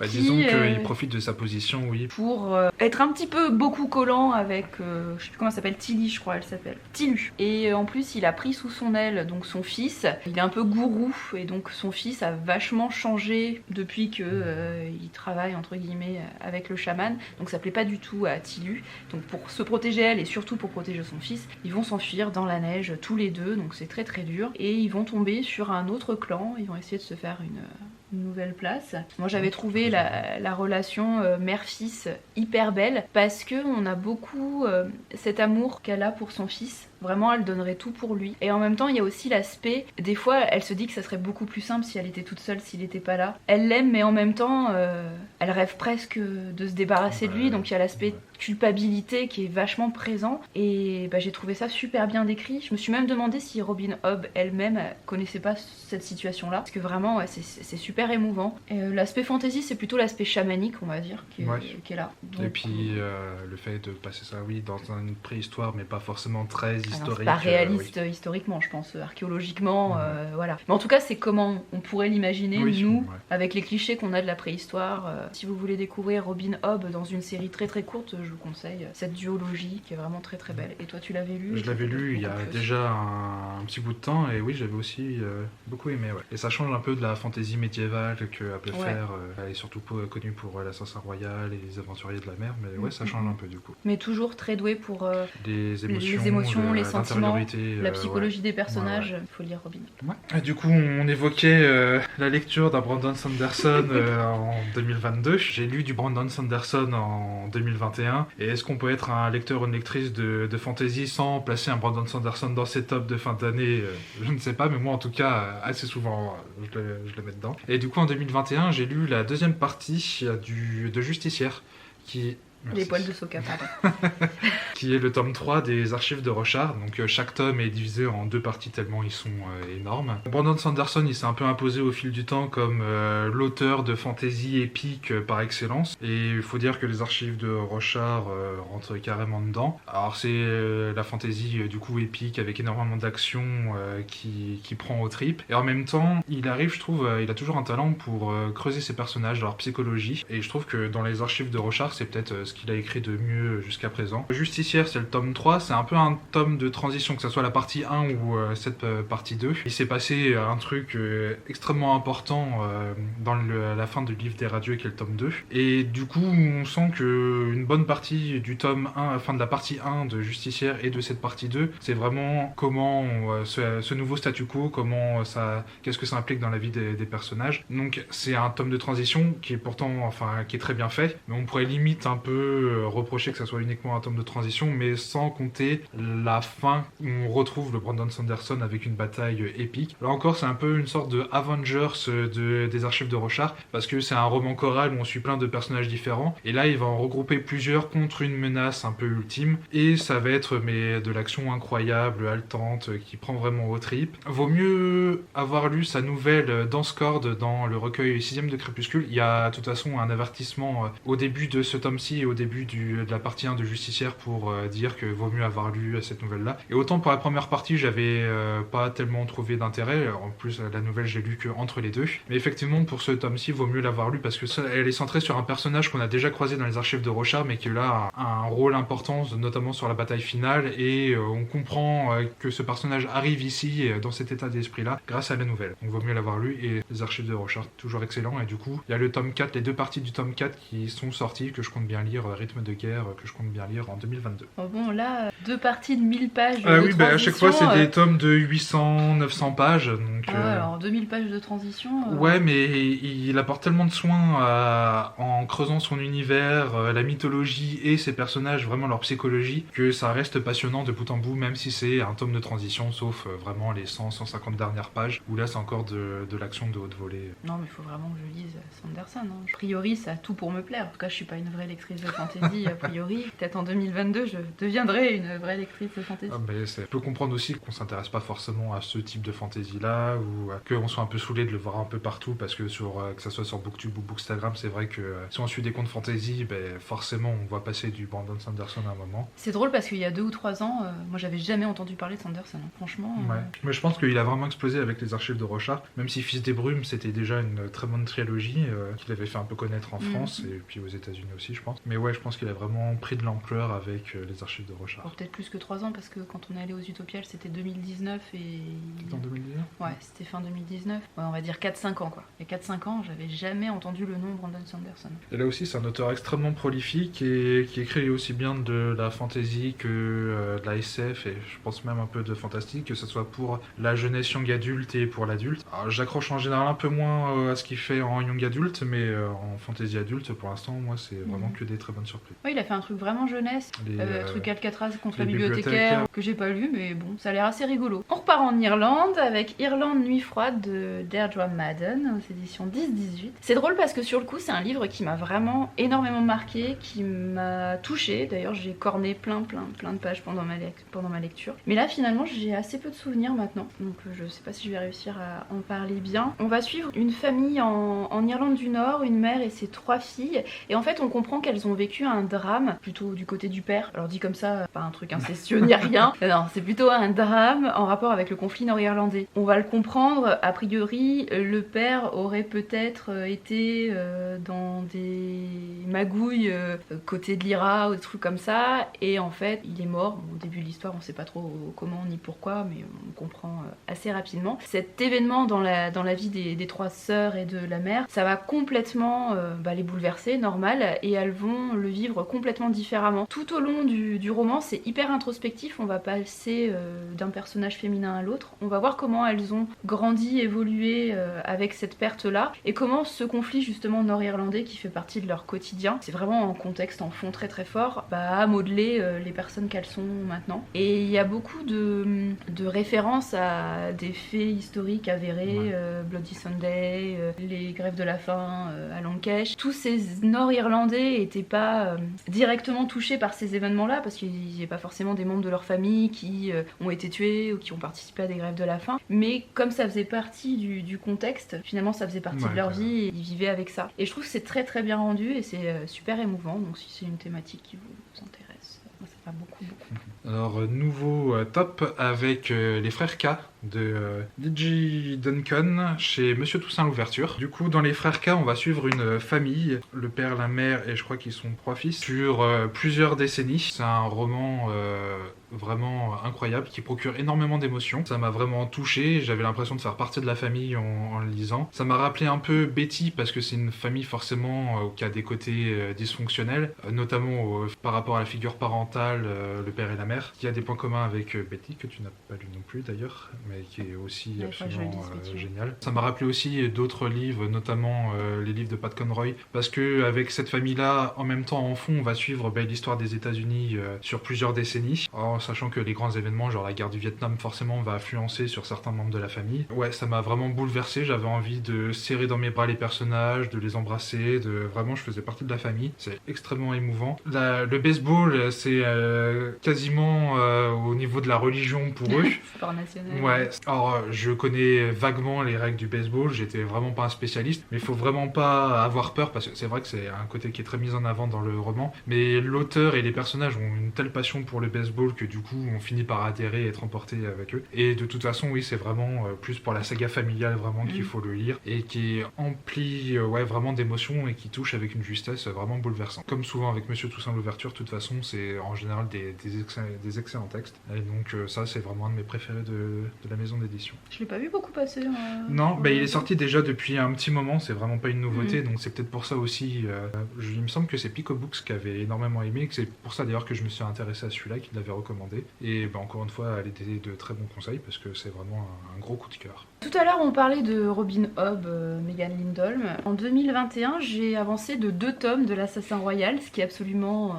Disons qu'il profite de sa position, pour être un petit peu beaucoup collant avec, je sais plus comment elle s'appelle, Tilly je crois elle s'appelle, Tilu. Et en plus il a pris sous son aile donc son fils, il est un peu gourou, et donc son fils a vachement changé depuis que il travaille entre guillemets avec le chaman, donc ça plaît pas du tout à Tilu. Donc pour se protéger elle et surtout pour protéger son fils, ils vont s'enfuir dans la neige tous les deux, donc c'est très dur, et ils vont tomber sur un autre clan, ils vont essayer de se faire une nouvelle place. Moi j'avais trouvé la relation mère-fils hyper belle parce que on a beaucoup cet amour qu'elle a pour son fils. Vraiment, elle donnerait tout pour lui. Et en même temps, il y a aussi l'aspect, des fois, elle se dit que ça serait beaucoup plus simple si elle était toute seule, s'il n'était pas là. Elle l'aime, mais en même temps, elle rêve presque de se débarrasser de lui. Donc il y a l'aspect culpabilité qui est vachement présent. Et j'ai trouvé ça super bien décrit. Je me suis même demandé si Robin Hobb elle-même connaissait pas cette situation-là. Parce que vraiment, c'est super émouvant. L'aspect fantasy, c'est plutôt l'aspect chamanique, on va dire, qui est là. Donc, et puis le fait de passer ça, dans une préhistoire, mais pas forcément très historique. C'est pas réaliste historiquement, je pense, archéologiquement, voilà. Mais en tout cas, c'est comment on pourrait l'imaginer, nous, avec les clichés qu'on a de la préhistoire. Si vous voulez découvrir Robin Hobb dans une série très conseille, je vous conseille cette duologie qui est vraiment très belle. Et toi, tu l'avais lu? Je l'avais lu il y a déjà un petit bout de temps, et j'avais aussi beaucoup aimé. Et ça change un peu de la fantaisie médiévale qu'elle peut faire. Elle est surtout connue pour l'assassin royal et les aventuriers de la mer, mais ça change un peu du coup. Mais toujours très doué pour les émotions, les sentiments, la psychologie des personnages. Il faut lire Robin. Du coup, on évoquait la lecture d'un Brandon Sanderson en 2022. J'ai lu du Brandon Sanderson en 2021. Et est-ce qu'on peut être un lecteur ou une lectrice de fantasy sans placer un Brandon Sanderson dans ses tops de fin d'année? Je ne sais pas, mais moi en tout cas, assez souvent, je le mets dedans. Et du coup, en 2021, j'ai lu la deuxième partie de Justicière, qui... Merci. Les poils de Sokka, pardon. Qui est le tome 3 des archives de Rochard. Donc chaque tome est divisé en 2 parties tellement ils sont énormes. Brandon Sanderson, il s'est un peu imposé au fil du temps comme l'auteur de fantasy épique par excellence. Et il faut dire que les archives de Rochard rentrent carrément dedans. Alors c'est la fantasy du coup épique avec énormément d'action qui prend aux tripes. Et en même temps, il arrive, je trouve, il a toujours un talent pour creuser ses personnages, leur psychologie. Et je trouve que dans les archives de Rochard, c'est peut-être qu'il a écrit de mieux jusqu'à présent. Justicière, c'est le tome 3, c'est un peu un tome de transition, que ce soit la partie 1 ou cette partie 2. Il s'est passé un truc extrêmement important dans la fin du livre des radieux, qui est le tome 2. Et du coup, on sent qu'une bonne partie du tome 1, enfin de la partie 1 de Justicière et de cette partie 2, c'est vraiment comment ce nouveau statu quo, qu'est-ce que ça implique dans la vie des personnages. Donc c'est un tome de transition qui est pourtant, qui est très bien fait, mais on pourrait limite un peu reprocher que ça soit uniquement un tome de transition, mais sans compter la fin où on retrouve le Brandon Sanderson avec une bataille épique. Là encore, c'est un peu une sorte de Avengers des archives de Rochard, parce que c'est un roman choral où on suit plein de personnages différents, et là il va en regrouper plusieurs contre une menace un peu ultime, et ça va être de l'action incroyable, haletante, qui prend vraiment aux tripes. Vaut mieux avoir lu sa nouvelle Danscord dans le recueil 6ème de Crépuscule. Il y a de toute façon un avertissement au début de ce tome-ci et au début de la partie 1 de Justicière pour dire que vaut mieux avoir lu cette nouvelle-là. Et autant pour la première partie, j'avais pas tellement trouvé d'intérêt. En plus, la nouvelle, j'ai lu que entre les deux. Mais effectivement, pour ce tome-ci, vaut mieux l'avoir lu parce que elle est centrée sur un personnage qu'on a déjà croisé dans les archives de Rochard, mais qui là a un rôle important, notamment sur la bataille finale. Et on comprend que ce personnage arrive ici, dans cet état d'esprit-là, grâce à la nouvelle. Donc vaut mieux l'avoir lu. Et les archives de Rochard, toujours excellent. Et du coup, il y a le tome 4, les 2 parties du tome 4 qui sont sorties, que je compte bien lire lire Rythme de guerre, que je compte bien lire en 2022. Oh bon, là, 2 parties de 1000 pages de oui, à chaque fois, c'est des tomes de 800-900 pages. Donc, alors 2000 pages de transition. Ouais, mais il apporte tellement de soin en creusant son univers, la mythologie et ses personnages, vraiment leur psychologie, que ça reste passionnant de bout en bout, même si c'est un tome de transition, sauf vraiment les 100-150 dernières pages, où là c'est encore de l'action de haute volée. Non, mais il faut vraiment que je lise Sanderson. A priori, ça a tout pour me plaire. En tout cas, je suis pas une vraie lectrice de fantasy, a priori. Peut-être en 2022, je deviendrai une vraie lectrice de fantasy. Mais je peux comprendre aussi qu'on s'intéresse pas forcément à ce type de fantasy-là, ou qu'on soit un peu saoulé de le voir un peu partout, parce que que ça soit sur Booktube ou Bookstagram, c'est vrai que si on suit des comptes fantasy, forcément on voit passer du Brandon Sanderson à un moment. C'est drôle parce qu'il y a 2 ou 3 ans, moi j'avais jamais entendu parler de Sanderson, franchement. Ouais. Mais je pense qu'il a vraiment explosé avec les archives de Rochard, même si Fils des Brumes c'était déjà une très bonne trilogie qu'il avait fait un peu connaître en France et puis aux États-Unis aussi, je pense. Mais ouais, je pense qu'il a vraiment pris de l'ampleur avec les archives de Rochard. Peut-être plus que 3 ans, parce que quand on est allé aux Utopiales, c'était 2019 et. C'était en 2019 ? Ouais, c'était fin 2019. Ouais, on va dire 4-5 ans quoi. Il y a 4-5 ans, j'avais jamais entendu le nom Brandon Sanderson. Et là aussi, c'est un auteur extrêmement prolifique et qui écrit aussi bien de la fantasy que de la SF et je pense même un peu de fantastique, que ce soit pour la jeunesse young adulte et pour l'adulte. Alors, j'accroche en général un peu moins à ce qu'il fait en young adulte, mais en fantasy adulte, pour l'instant, moi, c'est vraiment que des très bonnes surprises. Ouais, il a fait un truc vraiment jeunesse, truc Alcatraz contre la bibliothécaire, que j'ai pas lu, mais bon, ça a l'air assez rigolo. On repart en Irlande avec Irlande Nuit Froide de Deirdre Madden aux éditions 10-18. C'est drôle parce que sur le coup, c'est un livre qui m'a vraiment énormément marqué, qui m'a touchée. D'ailleurs, j'ai corné plein de pages pendant ma lecture. Mais là, finalement, j'ai assez peu de souvenirs maintenant, donc je sais pas si je vais réussir à en parler bien. On va suivre une famille en Irlande du Nord, une mère et ses 3 filles, et en fait, on comprend qu'elles ont vécu un drame, plutôt du côté du père. Alors dit comme ça, pas un truc incestueux ni rien, non, c'est plutôt un drame en rapport avec le conflit nord-irlandais. On va le comprendre, a priori, le père aurait peut-être été dans des magouilles côté de l'IRA ou des trucs comme ça, et en fait, il est mort. Bon, au début de l'histoire, on sait pas trop comment ni pourquoi, mais on comprend assez rapidement. Cet événement dans la vie des 3 sœurs et de la mère, ça va complètement les bouleverser, normal, et elles vont le vivre complètement différemment. Tout au long du roman, c'est hyper introspectif, on va passer d'un personnage féminin à l'autre, on va voir comment elles ont grandi, évolué avec cette perte-là, et comment ce conflit justement nord-irlandais qui fait partie de leur quotidien, c'est vraiment en contexte, en fond très très fort, à modeler les personnes qu'elles sont maintenant. Et il y a beaucoup de références à des faits historiques avérés, Bloody Sunday, les grèves de la faim à Lancashire. Tous ces nord-irlandais n'étaient pas directement touchés par ces événements-là, parce qu'il n'y a pas forcément des membres de leur famille qui ont été tués ou qui ont participé à des grèves de la faim, mais comme ça faisait partie du contexte, finalement ça faisait partie de leur vie et ils vivaient avec ça. Et je trouve que c'est très très bien rendu et c'est super émouvant, donc si c'est une thématique qui vous intéresse, moi ça va beaucoup. Alors, nouveau top avec les frères K de D.J. Duncan chez Monsieur Toussaint l'Ouverture. Du coup, dans les frères K, on va suivre une famille, le père, la mère et je crois qu'ils sont 3 fils, sur plusieurs décennies. C'est un roman vraiment incroyable qui procure énormément d'émotions. Ça m'a vraiment touché, j'avais l'impression de faire partie de la famille en le lisant. Ça m'a rappelé un peu Betty parce que c'est une famille forcément qui a des côtés dysfonctionnels, notamment par rapport à la figure parentale, le père et la mère, qui a des points communs avec Betty, que tu n'as pas lu non plus d'ailleurs, mais qui est aussi absolument génial. Ça m'a rappelé aussi d'autres livres, notamment les livres de Pat Conroy, parce que avec cette famille-là, en même temps en fond, on va suivre l'histoire des États-Unis sur plusieurs décennies. Alors, sachant que les grands événements, genre la guerre du Vietnam, forcément va influencer sur certains membres de la famille. Ouais, ça m'a vraiment bouleversé, j'avais envie de serrer dans mes bras les personnages, de les embrasser, vraiment je faisais partie de la famille. C'est extrêmement émouvant. Le baseball, c'est quasiment au niveau de la religion pour eux. Sport national. Ouais, alors je connais vaguement les règles du baseball, j'étais vraiment pas un spécialiste, mais il faut vraiment pas avoir peur parce que c'est vrai que c'est un côté qui est très mis en avant dans le roman, mais l'auteur et les personnages ont une telle passion pour le baseball que du coup on finit par adhérer et être emporté avec eux. Et de toute façon, oui, c'est vraiment plus pour la saga familiale vraiment qu'il faut le lire et qui est empli vraiment d'émotions et qui touche avec une justesse vraiment bouleversante. Comme souvent avec Monsieur Toussaint l'Ouverture, de toute façon, c'est en général des des excellents textes. Et donc ça, c'est vraiment un de mes préférés de la maison d'édition. Je l'ai pas vu beaucoup passer. Non, il est sorti déjà depuis un petit moment, c'est vraiment pas une nouveauté, donc c'est peut-être pour ça aussi. Il me semble que c'est Pico Books qui avait énormément aimé, et que c'est pour ça d'ailleurs que je me suis intéressé à celui-là, qu'il l'avait recommandé. Et encore une fois, elle était de très bons conseils, parce que c'est vraiment un gros coup de cœur. Tout à l'heure, on parlait de Robin Hobb, Megan Lindholm. En 2021, j'ai avancé de 2 tomes de l'Assassin Royal, ce qui est absolument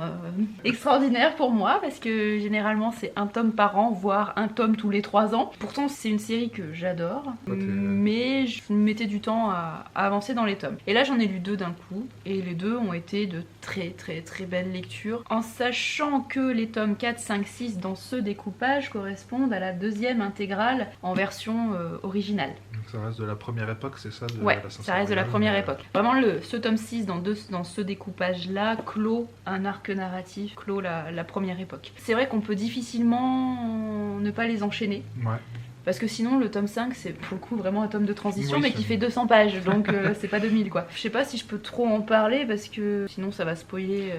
extraordinaire pour moi, parce que généralement, c'est un tome par an, voire un tome tous les 3 ans. Pourtant, c'est une série que j'adore, mais je mettais du temps à avancer dans les tomes. Et là, j'en ai lu 2 d'un coup, et les 2 ont été de très très très belles lectures, en sachant que les tomes 4, 5, 6 dans ce découpage correspondent à la 2e intégrale en version originale. Donc ça reste de la première époque, c'est ça Ouais, ça reste de la première époque. Vraiment, ce tome 6 dans ce découpage-là clôt un arc narratif, clôt la première époque. C'est vrai qu'on peut difficilement ne pas les enchaîner. Ouais. Parce que sinon, le tome 5, c'est pour le coup vraiment un tome de transition, mais qui fait 200 pages, donc c'est pas 2000 quoi. Je sais pas si je peux trop en parler, parce que sinon ça va spoiler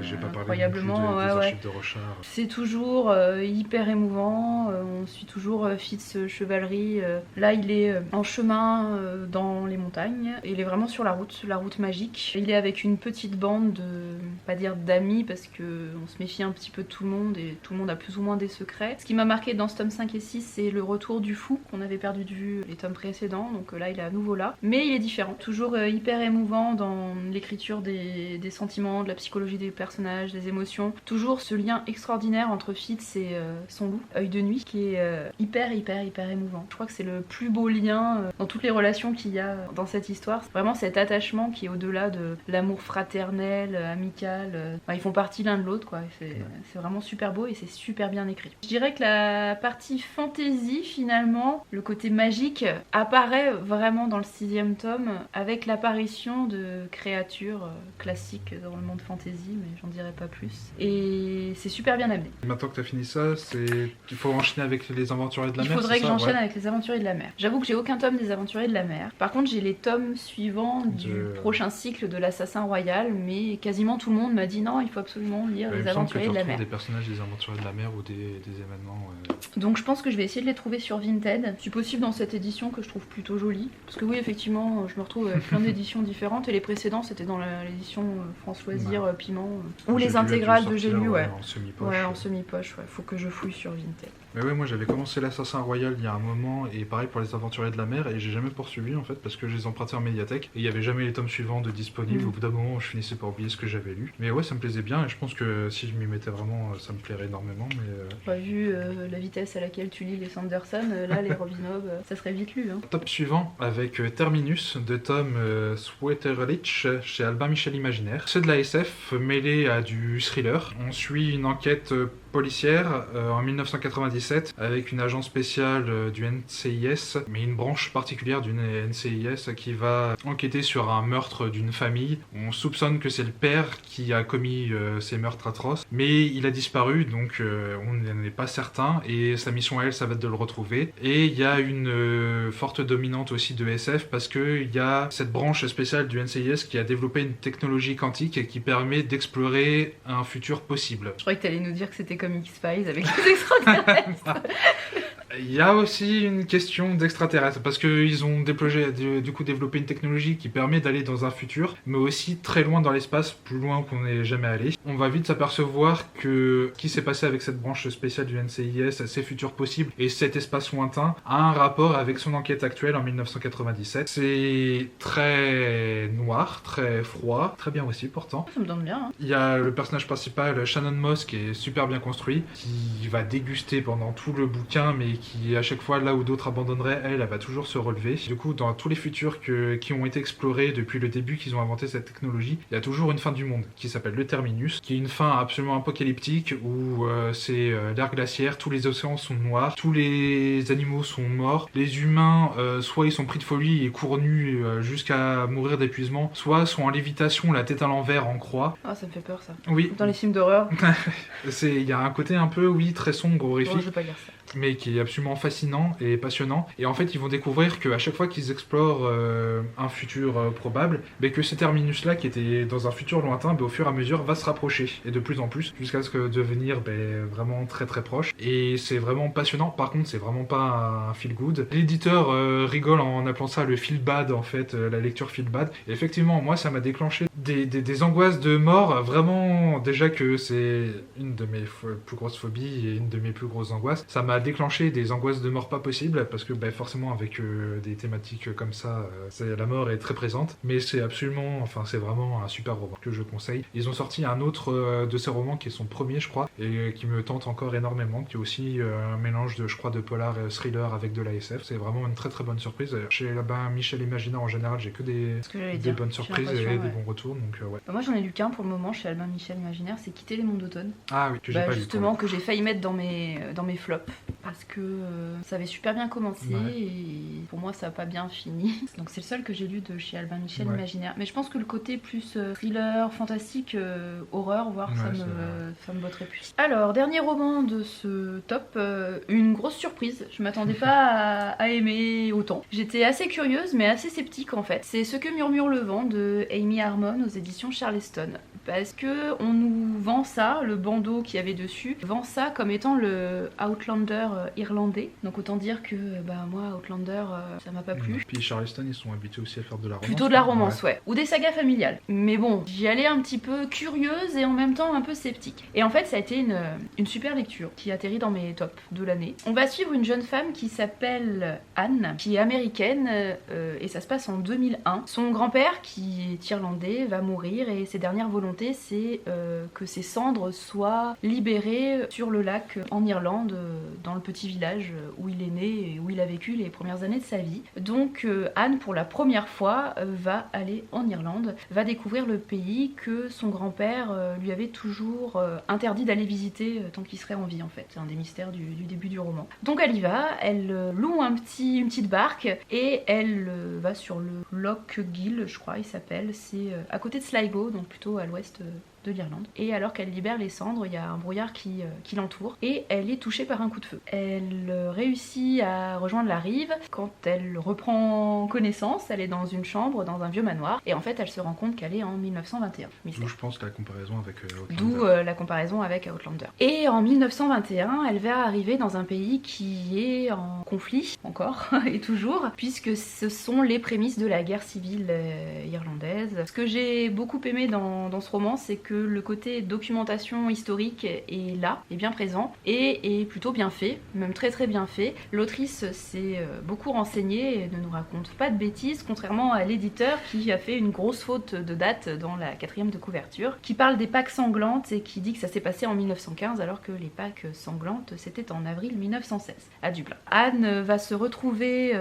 j'ai pas incroyablement. Parlé des archives de Rochard. C'est toujours hyper émouvant, on suit toujours Fitz Chevalerie. Là, il est en chemin dans les montagnes, et il est vraiment sur la route magique. Il est avec une petite bande pas dire d'amis, parce que on se méfie un petit peu de tout le monde, et tout le monde a plus ou moins des secrets. Ce qui m'a marqué dans ce tome 5 et 6, c'est le retour du fou qu'on avait perdu de vue les tomes précédents, donc là il est à nouveau là, mais il est différent, toujours hyper émouvant dans l'écriture des sentiments, de la psychologie des personnages, des émotions, toujours ce lien extraordinaire entre Fitz et son loup, Œil de Nuit, qui est hyper émouvant. Je crois que c'est le plus beau lien dans toutes les relations qu'il y a dans cette histoire, c'est vraiment cet attachement qui est au-delà de l'amour fraternel, amical, ils font partie l'un de l'autre quoi, c'est vraiment super beau et c'est super bien écrit. Je dirais que la partie fantasy, finalement, le côté magique apparaît vraiment dans le 6e tome, avec l'apparition de créatures classiques dans le monde fantasy, mais j'en dirai pas plus. Et c'est super bien amené. Maintenant que tu as fini ça, il faut enchaîner avec les Aventuriers de la Mer. Il faudrait que j'enchaîne avec les Aventuriers de la Mer. J'avoue que j'ai aucun tome des Aventuriers de la Mer. Par contre, j'ai les tomes suivants du prochain cycle de l'Assassin Royal, mais quasiment tout le monde m'a dit non, il faut absolument lire les Aventuriers de la Mer. Des personnages des Aventuriers de la Mer ou des événements. Donc je pense que je vais essayer de les trouver sur Vinted, si possible dans cette édition que je trouve plutôt jolie. Parce que oui, effectivement, je me retrouve avec plein d'éditions différentes, et les précédents c'était dans l'édition France Loisirs, Piment, ou les intégrales de J'ai lu, en semi-poche. Ouais, en semi-poche, faut que je fouille sur Vinted. Mais ouais, moi j'avais commencé l'Assassin Royal il y a un moment, et pareil pour les Aventuriers de la Mer, et j'ai jamais poursuivi en fait, parce que je les empruntais en médiathèque, et il y avait jamais les tomes suivants de disponibles. Au bout d'un moment, je finissais par oublier ce que j'avais lu. Mais ouais, ça me plaisait bien, et je pense que si je m'y mettais vraiment, ça me plairait énormément. Mais vu la vitesse à laquelle tu lis les Sanderson, là les Robin Hobb, ça serait vite lu. Top suivant, avec Terminus, de Tom Sweterlich, chez Albin Michel Imaginaire. C'est de la SF mêlée à du thriller. On suit une enquête policière en 1997 avec une agence spéciale du NCIS, mais une branche particulière du NCIS qui va enquêter sur un meurtre d'une famille. On soupçonne que c'est le père qui a commis ces meurtres atroces, mais il a disparu, donc on n'en est pas certain, et sa mission à elle, ça va être de le retrouver. Et il y a une forte dominante aussi de SF, parce qu'il y a cette branche spéciale du NCIS qui a développé une technologie quantique qui permet d'explorer un futur possible. Je croyais que tu allais nous dire que c'était comme X-Files avec les extraterrestres. Il y a aussi une question d'extraterrestres, parce qu'ils ont développé une technologie qui permet d'aller dans un futur, mais aussi très loin dans l'espace, plus loin qu'on n'est jamais allé. On va vite s'apercevoir que ce qui s'est passé avec cette branche spéciale du NCIS, ces futurs possibles et cet espace lointain, a un rapport avec son enquête actuelle en 1997. C'est très noir, très froid, très bien aussi pourtant. Ça me donne bien. Il y a le personnage principal, Shannon Moss, qui est super bien construit, qui va déguster pendant tout le bouquin, mais qui à chaque fois, là où d'autres abandonneraient, elle va toujours se relever. Du coup, dans tous les futurs qui ont été explorés depuis le début qu'ils ont inventé cette technologie, il y a toujours une fin du monde qui s'appelle le Terminus, qui est une fin absolument apocalyptique où c'est l'ère glaciaire, tous les océans sont noirs, tous les animaux sont morts, les humains soit ils sont pris de folie et courent nus jusqu'à mourir d'épuisement, soit sont en lévitation, la tête à l'envers en croix. Ah, ça me fait peur ça. Oui. Dans les films d'horreur. Il y a un côté un peu, oui, très sombre, horrifique. Bon, je vais pas lire ça. mais qui est absolument fascinant et passionnant. Et en fait, ils vont découvrir qu'à chaque fois qu'ils explorent un futur probable, que ce terminus-là, qui était dans un futur lointain, au fur et à mesure, va se rapprocher, et de plus en plus, jusqu'à ce que devenir vraiment très très proche. Et c'est vraiment passionnant. Par contre, c'est vraiment pas un feel good. L'éditeur rigole en appelant ça le feel bad, en fait, la lecture feel bad. Et effectivement, moi, ça m'a déclenché des angoisses de mort. Vraiment, déjà que c'est une de mes plus grosses phobies et une de mes plus grosses angoisses. Ça m'a déclenché des angoisses de mort pas possibles, parce que forcément, avec des thématiques comme ça, la mort est très présente. Mais c'est absolument, c'est vraiment un super roman que je conseille. Ils ont sorti un autre de ces romans qui est son premier, je crois, et qui me tente encore énormément, qui est aussi un mélange de polar et thriller avec de la SF. C'est vraiment une très très bonne surprise. Chez Michel Imaginaire en général, j'ai que des bonnes surprises et des bons retours. Donc, ouais. Moi j'en ai lu qu'un pour le moment chez Albin Michel Imaginaire, c'est Quitter les mondes d'automne. Ah oui, que j'ai pas justement lu. Que j'ai failli mettre dans mes flops parce que ça avait super bien commencé et pour moi ça a pas bien fini. Donc c'est le seul que j'ai lu de chez Albin Michel Imaginaire. Mais je pense que le côté plus thriller, fantastique, horreur, voire ça me botterait plus. Alors, dernier roman de ce top, une grosse surprise. Je m'attendais pas à aimer autant. J'étais assez curieuse mais assez sceptique en fait. C'est Ce que murmure le vent de Amy Harmon aux éditions Charleston. Parce que on nous vend ça, le bandeau qu'il y avait dessus, vend ça comme étant le Outlander irlandais. Donc autant dire que moi Outlander ça m'a pas plu. Puis Charleston ils sont habitués aussi à faire de la romance. Plutôt de la romance, ouais. Ou des sagas familiales. Mais bon, j'y allais un petit peu curieuse et en même temps un peu sceptique. Et en fait ça a été une super lecture qui atterrit dans mes tops de l'année. On va suivre une jeune femme qui s'appelle Anne, qui est américaine et ça se passe en 2001. Son grand-père, qui est irlandais, va mourir et ses dernières volontés c'est que ses cendres soient libérées sur le lac en Irlande, dans le petit village où il est né et où il a vécu les premières années de sa vie. Donc Anne, pour la première fois, va aller en Irlande, va découvrir le pays que son grand-père lui avait toujours interdit d'aller visiter tant qu'il serait en vie en fait. C'est un des mystères du début du roman. Donc elle y va, elle loue une petite barque et elle va sur le Loch Gill, je crois il s'appelle, c'est à côté de Sligo, donc plutôt à l'ouest de l'Irlande. Et alors qu'elle libère les cendres, il y a un brouillard qui l'entoure et elle est touchée par un coup de feu. Elle réussit à rejoindre la rive. Quand elle reprend connaissance, elle est dans une chambre, dans un vieux manoir et en fait elle se rend compte qu'elle est en 1921. D'où je pense la comparaison avec Outlander. D'où la comparaison avec Outlander. Et en 1921, elle va arriver dans un pays qui est en conflit, encore et toujours, puisque ce sont les prémices de la guerre civile irlandaise. Ce que j'ai beaucoup aimé dans ce roman, c'est que le côté documentation historique est là, est bien présent et est plutôt bien fait, même très très bien fait. L'autrice s'est beaucoup renseignée et ne nous raconte pas de bêtises, contrairement à l'éditeur qui a fait une grosse faute de date dans la 4e de couverture, qui parle des Pâques sanglantes et qui dit que ça s'est passé en 1915 alors que les Pâques sanglantes c'était en avril 1916 à Dublin. Anne va se retrouver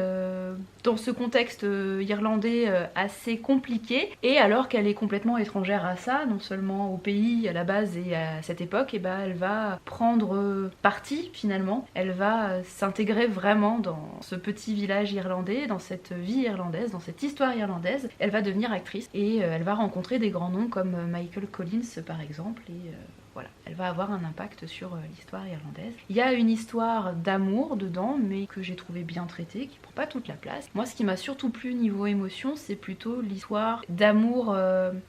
dans ce contexte irlandais assez compliqué et alors qu'elle est complètement étrangère à ça, non seulement au pays à la base et à cette époque, et elle va prendre parti finalement, elle va s'intégrer vraiment dans ce petit village irlandais, dans cette vie irlandaise, dans cette histoire irlandaise. Elle va devenir actrice et elle va rencontrer des grands noms comme Michael Collins par exemple et voilà, elle va avoir un impact sur l'histoire irlandaise. Il y a une histoire d'amour dedans, mais que j'ai trouvé bien traitée, qui prend pas toute la place. Moi, ce qui m'a surtout plu niveau émotion, c'est plutôt l'histoire d'amour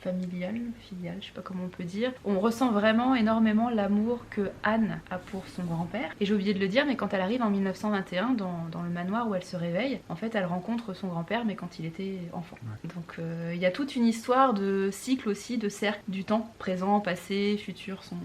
familial, filial, je sais pas comment on peut dire. On ressent vraiment énormément l'amour que Anne a pour son grand-père. Et j'ai oublié de le dire, mais quand elle arrive en 1921, dans le manoir où elle se réveille, en fait, elle rencontre son grand-père, mais quand il était enfant. Ouais. Donc, il y a toute une histoire de cycle aussi, de cercle du temps, présent, passé, futur, sont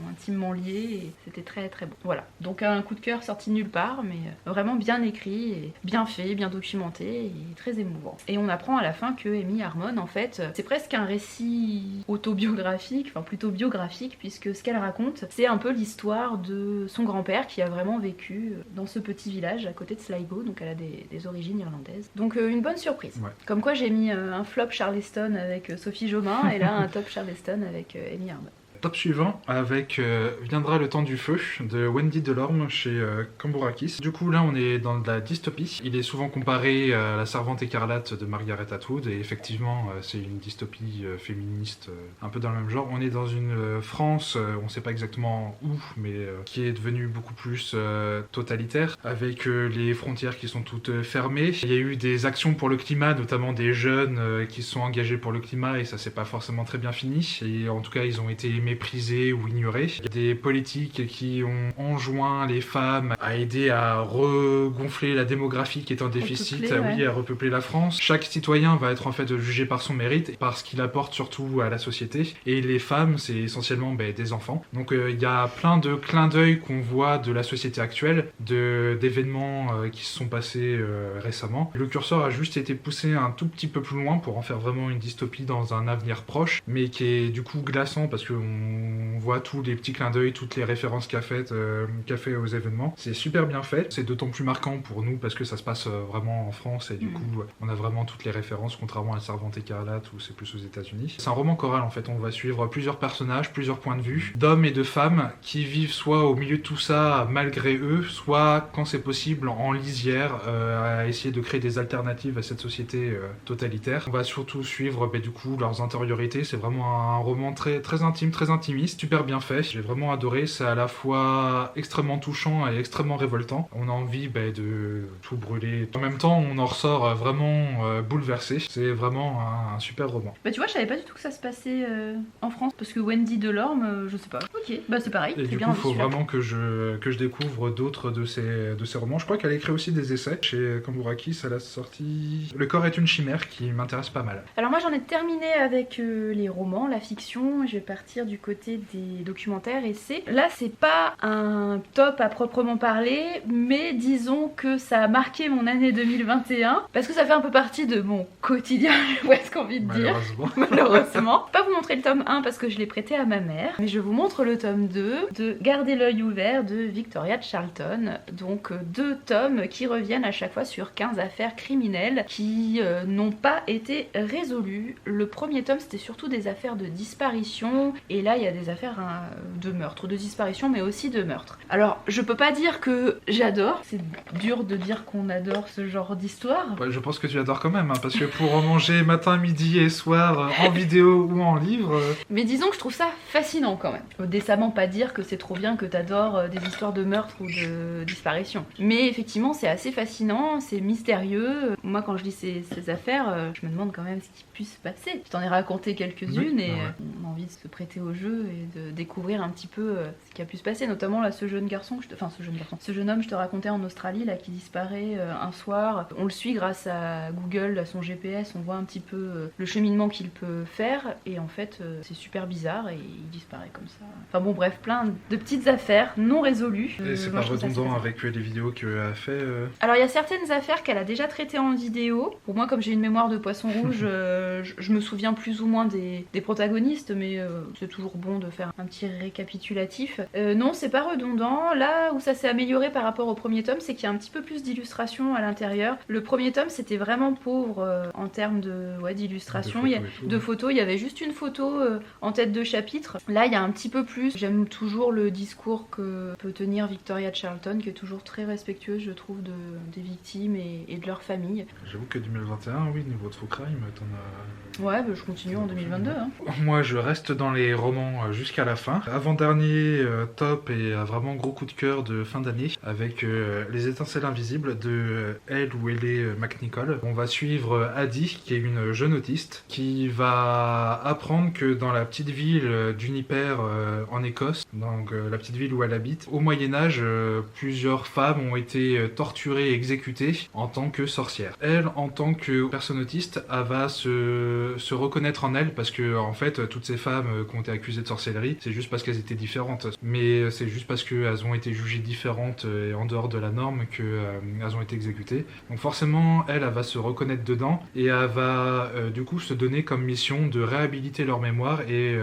intimement liés et c'était très très beau. Voilà, donc un coup de cœur sorti de nulle part, mais vraiment bien écrit, et bien fait, bien documenté et très émouvant. Et on apprend à la fin que Amy Harmon, en fait, c'est presque un récit autobiographique, enfin plutôt biographique, puisque ce qu'elle raconte, c'est un peu l'histoire de son grand-père qui a vraiment vécu dans ce petit village à côté de Sligo, donc elle a des origines irlandaises. Donc une bonne surprise. Ouais. Comme quoi j'ai mis un flop Charleston avec Sophie Jobin et là un top Charleston avec Amy Harmon. Top suivant avec Viendra le temps du feu de Wendy Delorme chez Cambourakis. Du coup là on est dans de la dystopie. Il est souvent comparé à La Servante écarlate de Margaret Atwood et effectivement c'est une dystopie féministe un peu dans le même genre. On est dans une France, on sait pas exactement où, mais qui est devenue beaucoup plus totalitaire avec les frontières qui sont toutes fermées. Il y a eu des actions pour le climat, notamment des jeunes qui se sont engagés pour le climat et ça s'est pas forcément très bien fini. Et en tout cas ils ont été méprisés ou ignorés. Il y a des politiques qui ont enjoint les femmes à aider à regonfler la démographie qui est en déficit, à repeupler la France. Chaque citoyen va être en fait jugé par son mérite et par ce qu'il apporte surtout à la société. Et les femmes, c'est essentiellement des enfants. Donc il y a plein de clins d'œil qu'on voit de la société actuelle, d'événements qui se sont passés récemment. Le curseur a juste été poussé un tout petit peu plus loin pour en faire vraiment une dystopie dans un avenir proche, mais qui est du coup glaçant parce qu'on voit tous les petits clins d'œil, toutes les références qu'a fait aux événements. C'est super bien fait, c'est d'autant plus marquant pour nous parce que ça se passe vraiment en France et du coup on a vraiment toutes les références contrairement à La Servante écarlate où c'est plus aux États-Unis. C'est un roman choral en fait, on va suivre plusieurs personnages, plusieurs points de vue, d'hommes et de femmes qui vivent soit au milieu de tout ça malgré eux, soit quand c'est possible en lisière à essayer de créer des alternatives à cette société totalitaire. On va surtout suivre du coup leurs intériorités, c'est vraiment un roman très, très intime, très intimiste, super bien fait. J'ai vraiment adoré, c'est à la fois extrêmement touchant et extrêmement révoltant. On a envie de tout brûler. En même temps, on en ressort vraiment bouleversé. C'est vraiment un super roman. Tu vois, je savais pas du tout que ça se passait en France, parce que Wendy Delorme, je sais pas. Ok, c'est pareil. Et du coup, il faut vraiment que je découvre d'autres de ces romans. Je crois qu'elle écrit aussi des essais. Chez Cambourakis, elle a sorti Le corps est une chimère, qui m'intéresse pas mal. Alors moi, j'en ai terminé avec les romans, la fiction. Je vais partir du côté des documentaires, essais. Là, c'est pas un top à proprement parler, mais disons que ça a marqué mon année 2021, parce que ça fait un peu partie de mon quotidien, j'ai presque envie de dire. Malheureusement. Pas vous montrer le tome 1 parce que je l'ai prêté à ma mère, mais je vous montre le tome 2 de Garder l'œil ouvert de Victoria Charlton. Donc 2 tomes qui reviennent à chaque fois sur 15 affaires criminelles qui n'ont pas été résolues. Le premier tome, c'était surtout des affaires de disparition, et là il y a des affaires de meurtre, de disparition, mais aussi de meurtre. Alors je peux pas dire que j'adore, c'est dur de dire qu'on adore ce genre d'histoire. Je pense que tu adores quand même, parce que pour en manger matin, midi et soir, en vidéo ou en livre... Mais disons que je trouve ça fascinant quand même. Je peux décemment pas dire que c'est trop bien que t'adores des histoires de meurtre ou de disparition. Mais effectivement c'est assez fascinant, c'est mystérieux. Moi quand je lis ces affaires, je me demande quand même ce qui puisse se passer. Je t'en ai raconté quelques-unes et on a envie de se prêter au jeu et de découvrir un petit peu ce qui a pu se passer, notamment là ce jeune homme je te racontais en Australie là qui disparaît un soir. On le suit grâce à Google, à son GPS, on voit un petit peu le cheminement qu'il peut faire et en fait c'est super bizarre et il disparaît comme ça. Enfin bon bref, plein de petites affaires non résolues. Et c'est pas redondant avec les vidéos qu'elle a fait Alors il y a certaines affaires qu'elle a déjà traitées en vidéo. Pour moi, comme j'ai une mémoire de poisson rouge, je me souviens plus ou moins des protagonistes, mais c'est toujours bon de faire un petit récapitulatif. Non, c'est pas redondant. Là où ça s'est amélioré par rapport au premier tome, c'est qu'il y a un petit peu plus d'illustrations à l'intérieur. Le premier tome, c'était vraiment pauvre en termes d'illustration. De photos, il y avait juste une photo en tête de chapitre. Là, il y a un petit peu plus. J'aime toujours le discours que peut tenir Victoria Charlton, qui est toujours très respectueuse, je trouve, des victimes et de leur famille. J'avoue que 2021, oui, niveau True Crime, t'en as... Ouais, je continue en 2022. Moi, je reste dans les romans jusqu'à la fin. Avant-dernier top et vraiment gros coup de cœur de fin d'année avec Les Étincelles Invisibles de Elle ou Ellie McNichol. On va suivre Addie, qui est une jeune autiste, qui va apprendre que dans la petite ville d'Uniper en Écosse, donc la petite ville où elle habite, au Moyen-Âge, plusieurs femmes ont été torturées et exécutées en tant que sorcières. Elle, en tant que personne autiste, elle va se reconnaître en elle parce que en fait toutes ces femmes qui ont été accusées de sorcellerie, c'est juste parce qu'elles étaient différentes, mais c'est juste parce qu'elles ont été jugées différentes et en dehors de la norme qu'elles ont été exécutées. Donc forcément elle va se reconnaître dedans et elle va du coup se donner comme mission de réhabiliter leur mémoire et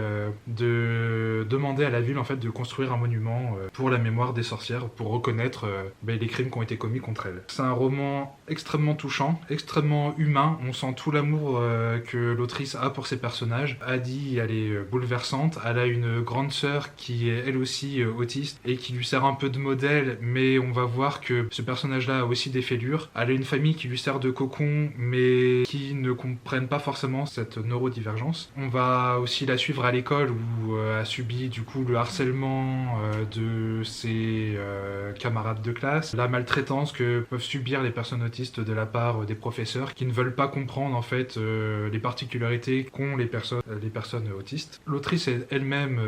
de demander à la ville en fait de construire un monument pour la mémoire des sorcières, pour reconnaître les crimes qui ont été commis contre elles. C'est un roman extrêmement touchant, extrêmement humain, on sent tout l'amour que l'autrice a pour ses personnages. Addie, elle est bouleversante. Elle a une grande sœur qui est elle aussi autiste et qui lui sert un peu de modèle, mais on va voir que ce personnage-là a aussi des fêlures. Elle a une famille qui lui sert de cocon, mais qui ne comprennent pas forcément cette neurodivergence. On va aussi la suivre à l'école où elle subit du coup le harcèlement de ses camarades de classe, la maltraitance que peuvent subir les personnes autistes de la part des professeurs qui ne veulent pas comprendre en fait les particularités qu'ont les personnes autistes. L'autrice est elle-même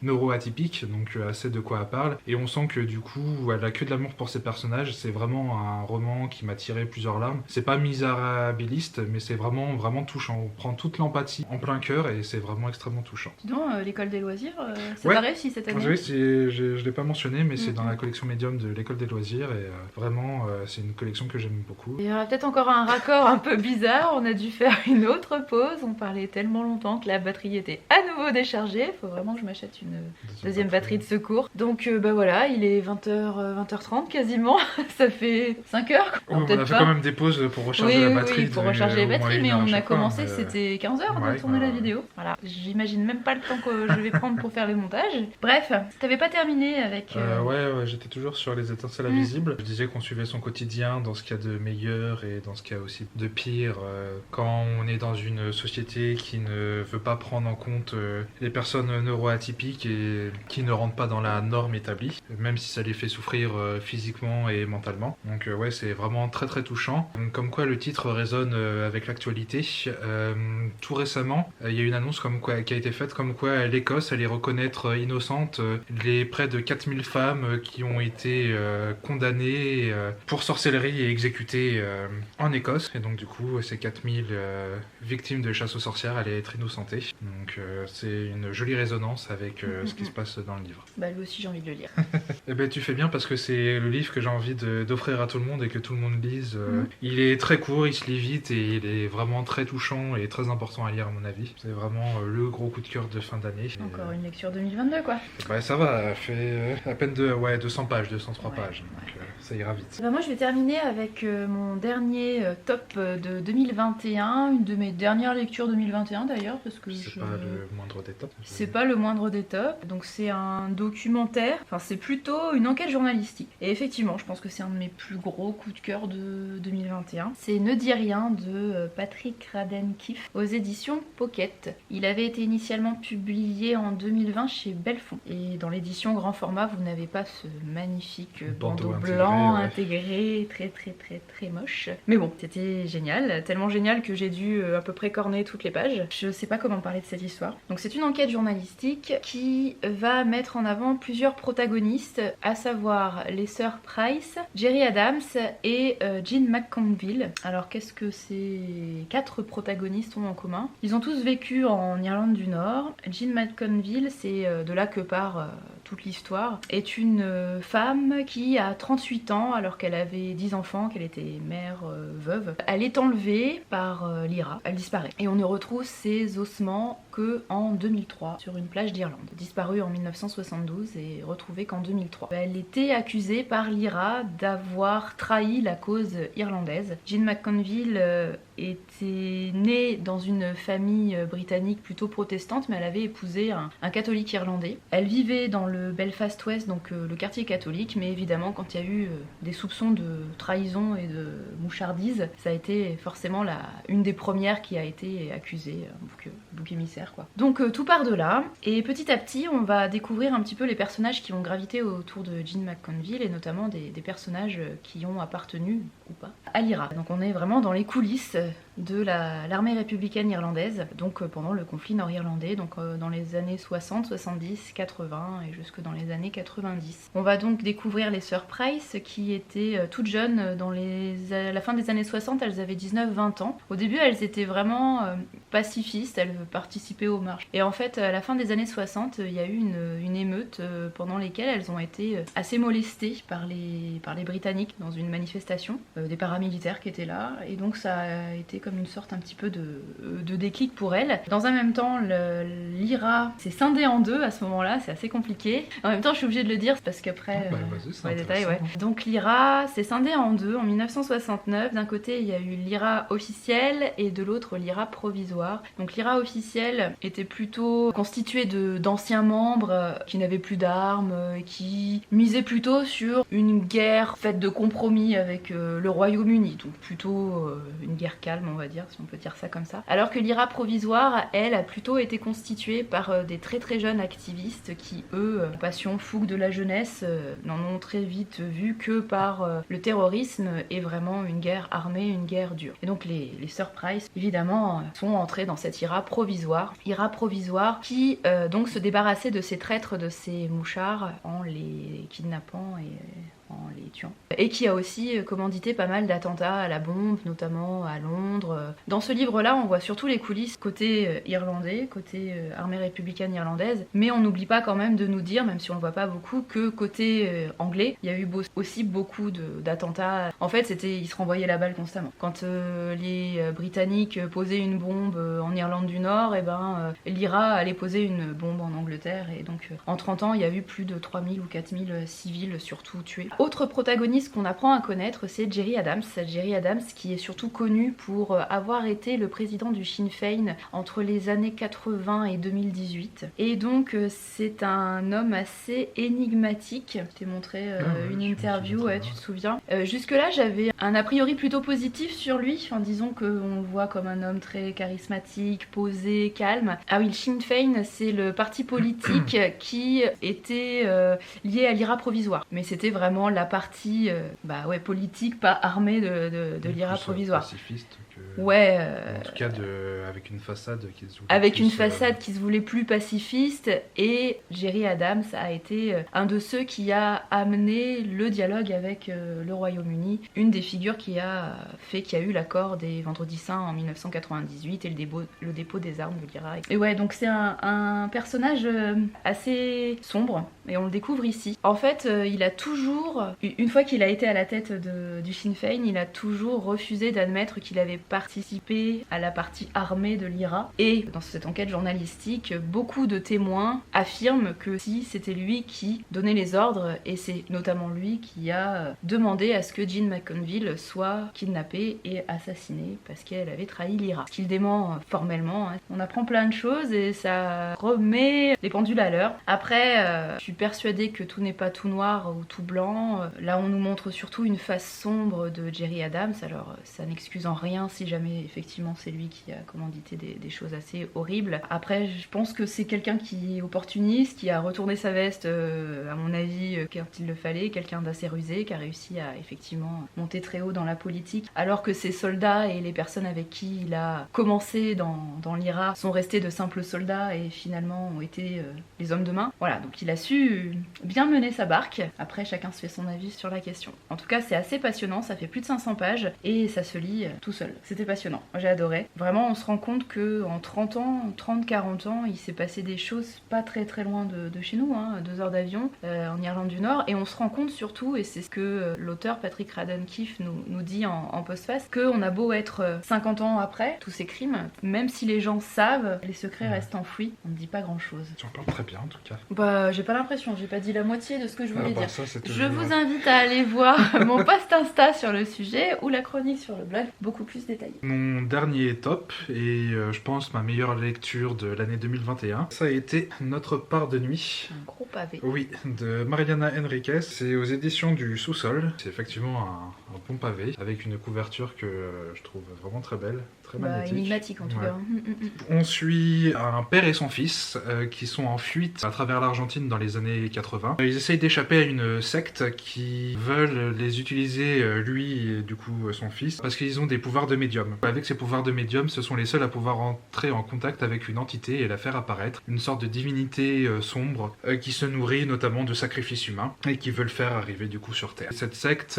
neuroatypique, donc elle sait de quoi elle parle, et on sent que du coup elle a que de l'amour pour ses personnages. C'est vraiment un roman qui m'a tiré plusieurs larmes. C'est pas misérabiliste, mais c'est vraiment touchant. On prend toute l'empathie en plein cœur et c'est vraiment extrêmement touchant. Sinon, l'école des loisirs, ça va réussir cette année. Oui, je l'ai pas mentionné, mais c'est dans la collection médium de l'école des loisirs et vraiment c'est une collection que j'aime beaucoup. Il y aura peut-être encore un raccord un peu bizarre, on a dû faire une autre pause, on parlait tellement longtemps que la batterie était à nouveau déchargée, il faut vraiment que je m'achète une deuxième batterie de secours. Donc voilà, il est 20h30 quasiment, ça fait 5h. On a fait quand même des pauses pour recharger la batterie. Oui, pour recharger la batterie, mais on a commencé, c'était 15h de tourner la vidéo. Voilà, j'imagine même pas le temps que je vais prendre pour faire le montage. Bref, t'avais pas terminé avec... Ouais, j'étais toujours sur les étincelles invisibles. Je disais qu'on suivait son quotidien dans ce qu'il y a de meilleur et dans ce qu'il y a aussi de pire. Quand on est dans une société qui ne veut pas prendre en compte les personnes neuroatypiques et qui ne rentrent pas dans la norme établie, même si ça les fait souffrir physiquement et mentalement. Donc ouais, c'est vraiment très très touchant. Comme quoi le titre résonne avec l'actualité. Tout récemment, il y a une annonce qui a été faite comme quoi l'Écosse allait reconnaître innocentes les près de 4000 femmes qui ont été condamnées pour sorcellerie et exécutées en Écosse. Et donc du coup, ces 4000 victimes de chasse aux sorcières allaient être innocentées. Donc c'est une jolie résonance avec ce qui se passe dans le livre. Bah lui aussi j'ai envie de le lire. Et ben tu fais bien parce que c'est le livre que j'ai envie d'offrir à tout le monde et que tout le monde lise. Il est très court, il se lit vite et il est vraiment très touchant et très important à lire à mon avis. C'est vraiment le gros coup de cœur de fin d'année. Encore une lecture 2022 quoi. Ouais, ça va, elle fait à peine 200 pages, 203 pages, donc ça ira vite. Bah moi je vais terminer avec mon dernier top de 2021, une de mes dernières lectures 2021 d'ailleurs, parce que c'est pas le moindre des tops. C'est pas le moindre des tops, donc c'est un documentaire, enfin c'est plutôt une enquête journalistique. Et effectivement, je pense que c'est un de mes plus gros coups de cœur de 2021. C'est Ne dis rien de Patrick Radden-Keefe aux éditions Pocket. Il avait été initialement publié en 2020 chez Belfond. Et dans l'édition grand format, vous n'avez pas ce magnifique bandeau blanc intégré, très très très très moche. Mais bon, c'était génial, tellement génial que j'ai dû à peu près corner toutes les pages. Je sais pas comment parler de cette histoire. Donc c'est une enquête journalistique qui va mettre en avant plusieurs protagonistes, à savoir les sœurs Price, Jerry Adams et Jean McConville. Alors qu'est-ce que ces 4 protagonistes ont en commun? Ils ont tous vécu en Irlande du Nord. Jean McConville, c'est de là que part toute l'histoire, est une femme qui a 38 ans alors qu'elle avait 10 enfants, qu'elle était mère veuve. Elle est enlevée par l'IRA, elle disparaît. Et on ne retrouve ses ossements que en 2003 sur une plage d'Irlande. Disparue en 1972 et retrouvée qu'en 2003. Elle était accusée par l'IRA d'avoir trahi la cause irlandaise. Jean McConville était née dans une famille britannique plutôt protestante, mais elle avait épousé un catholique irlandais. Elle vivait dans le Belfast West, donc le quartier catholique, mais évidemment quand il y a eu des soupçons de trahison et de mouchardise, ça a été forcément une des premières qui a été accusée, bouc émissaire quoi. Donc tout part de là, et petit à petit on va découvrir un petit peu les personnages qui vont graviter autour de Jean McConville, et notamment des personnages qui ont appartenu ou pas à l'IRA. Donc on est vraiment dans les coulisses de l'armée républicaine irlandaise, donc pendant le conflit nord-irlandais, donc dans les années 60, 70, 80 et jusque dans les années 90. On va donc découvrir les sœurs Price qui étaient toutes jeunes à la fin des années 60, elles avaient 19-20 ans. Au début elles étaient vraiment pacifistes, elles participaient aux marches. Et en fait à la fin des années 60, il y a eu une émeute pendant lesquelles elles ont été assez molestées par les Britanniques dans une manifestation, des paramilitaires qui étaient là, et donc ça a été comme une sorte un petit peu de déclic pour elle. Dans un même temps, l'IRA s'est scindé en deux à ce moment-là, c'est assez compliqué. En même temps, je suis obligée de le dire parce qu'après, les détails, Donc l'IRA s'est scindé en deux en 1969. D'un côté, il y a eu l'IRA officielle et de l'autre, l'IRA provisoire. provisoire. Donc l'IRA officielle était plutôt constituée d'anciens membres qui n'avaient plus d'armes, qui misaient plutôt sur une guerre faite de compromis avec le Royaume-Uni, donc plutôt une guerre calme, on va dire, si on peut dire ça comme ça. Alors que l'IRA provisoire, elle, a plutôt été constituée par des très très jeunes activistes qui, eux, passion fougue de la jeunesse, n'en ont très vite vu que par le terrorisme et vraiment une guerre armée, une guerre dure. Et donc les sœurs Price, évidemment, sont entrées dans cette IRA provisoire qui donc se débarrassait de ces traîtres, de ces mouchards en les kidnappant et en les tuant. Et qui a aussi commandité pas mal d'attentats à la bombe, notamment à Londres. Dans ce livre-là, on voit surtout les coulisses côté irlandais, côté armée républicaine irlandaise, mais on n'oublie pas quand même de nous dire, même si on le voit pas beaucoup, que côté anglais, il y a eu aussi beaucoup d'attentats. En fait, ils se renvoyaient la balle constamment. Quand les Britanniques posaient une bombe en Irlande du Nord, et l'IRA allait poser une bombe en Angleterre, et donc en 30 ans, il y a eu plus de 3000 ou 4000 civils surtout tués. Autre protagoniste qu'on apprend à connaître, c'est Gerry Adams. Gerry Adams qui est surtout connu pour avoir été le président du Sinn Féin entre les années 80 et 2018. Et donc c'est un homme assez énigmatique. Je t'ai montré une interview, tu te souviens. Jusque-là, j'avais un a priori plutôt positif sur lui. Enfin, disons qu'on le voit comme un homme très charismatique, posé, calme. Ah oui, le Sinn Féin, c'est le parti politique qui était lié à l'IRA provisoire. Mais c'était vraiment la partie politique, pas armée de l'IRA provisoire. Pacifiste que... Ouais. En tout cas, avec une façade qui se voulait avec une façade qui se voulait plus pacifiste. Et Gerry Adams a été un de ceux qui a amené le dialogue avec le Royaume-Uni. Une des figures qui a fait qu'il y a eu l'accord des Vendredis Saints en 1998 et le dépôt des armes de l'IRA. Et ouais, donc c'est un personnage assez sombre. Et on le découvre ici. En fait, il a toujours, une fois qu'il a été à la tête du Sinn Féin, il a toujours refusé d'admettre qu'il avait participé à la partie armée de l'IRA. Et dans cette enquête journalistique, beaucoup de témoins affirment que si c'était lui qui donnait les ordres, et c'est notamment lui qui a demandé à ce que Jean McConville soit kidnappée et assassinée parce qu'elle avait trahi l'IRA. Ce qu'il dément formellement. On apprend plein de choses et ça remet les pendules à l'heure. Après, je suis persuadée que tout n'est pas tout noir ou tout blanc. Là, on nous montre surtout une face sombre de Gerry Adams. Alors, ça n'excuse en rien si jamais effectivement c'est lui qui a commandité des choses assez horribles. Après, je pense que c'est quelqu'un qui est opportuniste, qui a retourné sa veste, à mon avis, quand il le fallait, quelqu'un d'assez rusé, qui a réussi à effectivement monter très haut dans la politique, alors que ses soldats et les personnes avec qui il a commencé dans l'IRA sont restés de simples soldats et finalement ont été les hommes de main. Voilà, donc il a su bien mener sa barque. Après, chacun se fait son avis sur la question. En tout cas, c'est assez passionnant, ça fait plus de 500 pages et ça se lit tout seul. C'était passionnant, j'ai adoré. Vraiment, on se rend compte que en 30-40 ans, il s'est passé des choses pas très très loin de chez nous, 2 heures d'avion en Irlande du Nord, et on se rend compte surtout, et c'est ce que l'auteur Patrick Radden Keefe nous dit en postface, qu'on a beau être 50 ans après tous ces crimes, même si les gens savent, les secrets restent enfouis, on ne dit pas grand chose. Tu en parles très bien en tout cas. Bah, j'ai pas l'impression, j'ai pas dit la moitié de ce que je voulais dire. Ça, je vous invite à aller voir mon post Insta sur le sujet ou la chronique sur le blog, beaucoup plus détaillée. Mon dernier top, et je pense ma meilleure lecture de l'année 2021, ça a été Notre part de nuit. Un gros pavé. Oui, de Mariana Enriquez. C'est aux éditions du Sous-sol. C'est effectivement un bon pavé, avec une couverture que je trouve vraiment très belle. Énigmatique en tout cas. On suit un père et son fils qui sont en fuite à travers l'Argentine dans les années 80. Ils essayent d'échapper à une secte qui veulent les utiliser, lui et du coup son fils, parce qu'ils ont des pouvoirs de médium. Avec ces pouvoirs de médium, ce sont les seuls à pouvoir entrer en contact avec une entité et la faire apparaître. Une sorte de divinité sombre qui se nourrit notamment de sacrifices humains et qui veut le faire arriver du coup sur Terre. Cette secte,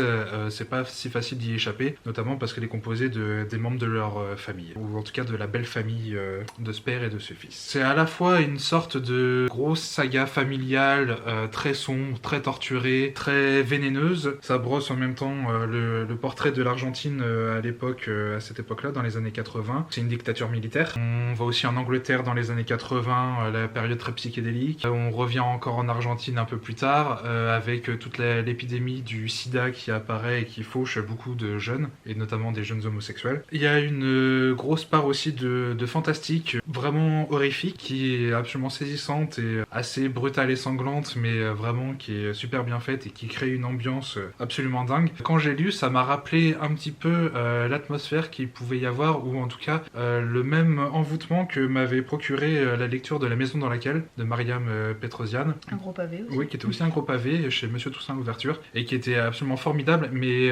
c'est pas si facile d'y échapper, notamment parce qu'elle est composée des membres de leur famille, ou en tout cas de la belle famille de ce père et de ce fils. C'est à la fois une sorte de grosse saga familiale très sombre, très torturée, très vénéneuse. Ça brosse en même temps le portrait de l'Argentine à cette époque-là, dans les années 80. C'est une dictature militaire. On va aussi en Angleterre dans les années 80, la période très psychédélique. On revient encore encore en Argentine un peu plus tard, avec toute l'épidémie du sida qui apparaît et qui fauche beaucoup de jeunes, et notamment des jeunes homosexuels. Il y a une grosse part aussi de fantastique, vraiment horrifique, qui est absolument saisissante et assez brutale et sanglante, mais vraiment qui est super bien faite et qui crée une ambiance absolument dingue. Quand j'ai lu, ça m'a rappelé un petit peu l'atmosphère qu'il pouvait y avoir, ou en tout cas le même envoûtement que m'avait procuré la lecture de La Maison dans laquelle, de Mariam Petrosian. Un gros pavé aussi. Oui, qui était aussi un gros pavé chez Monsieur Toussaint Louverture, et qui était absolument formidable, mais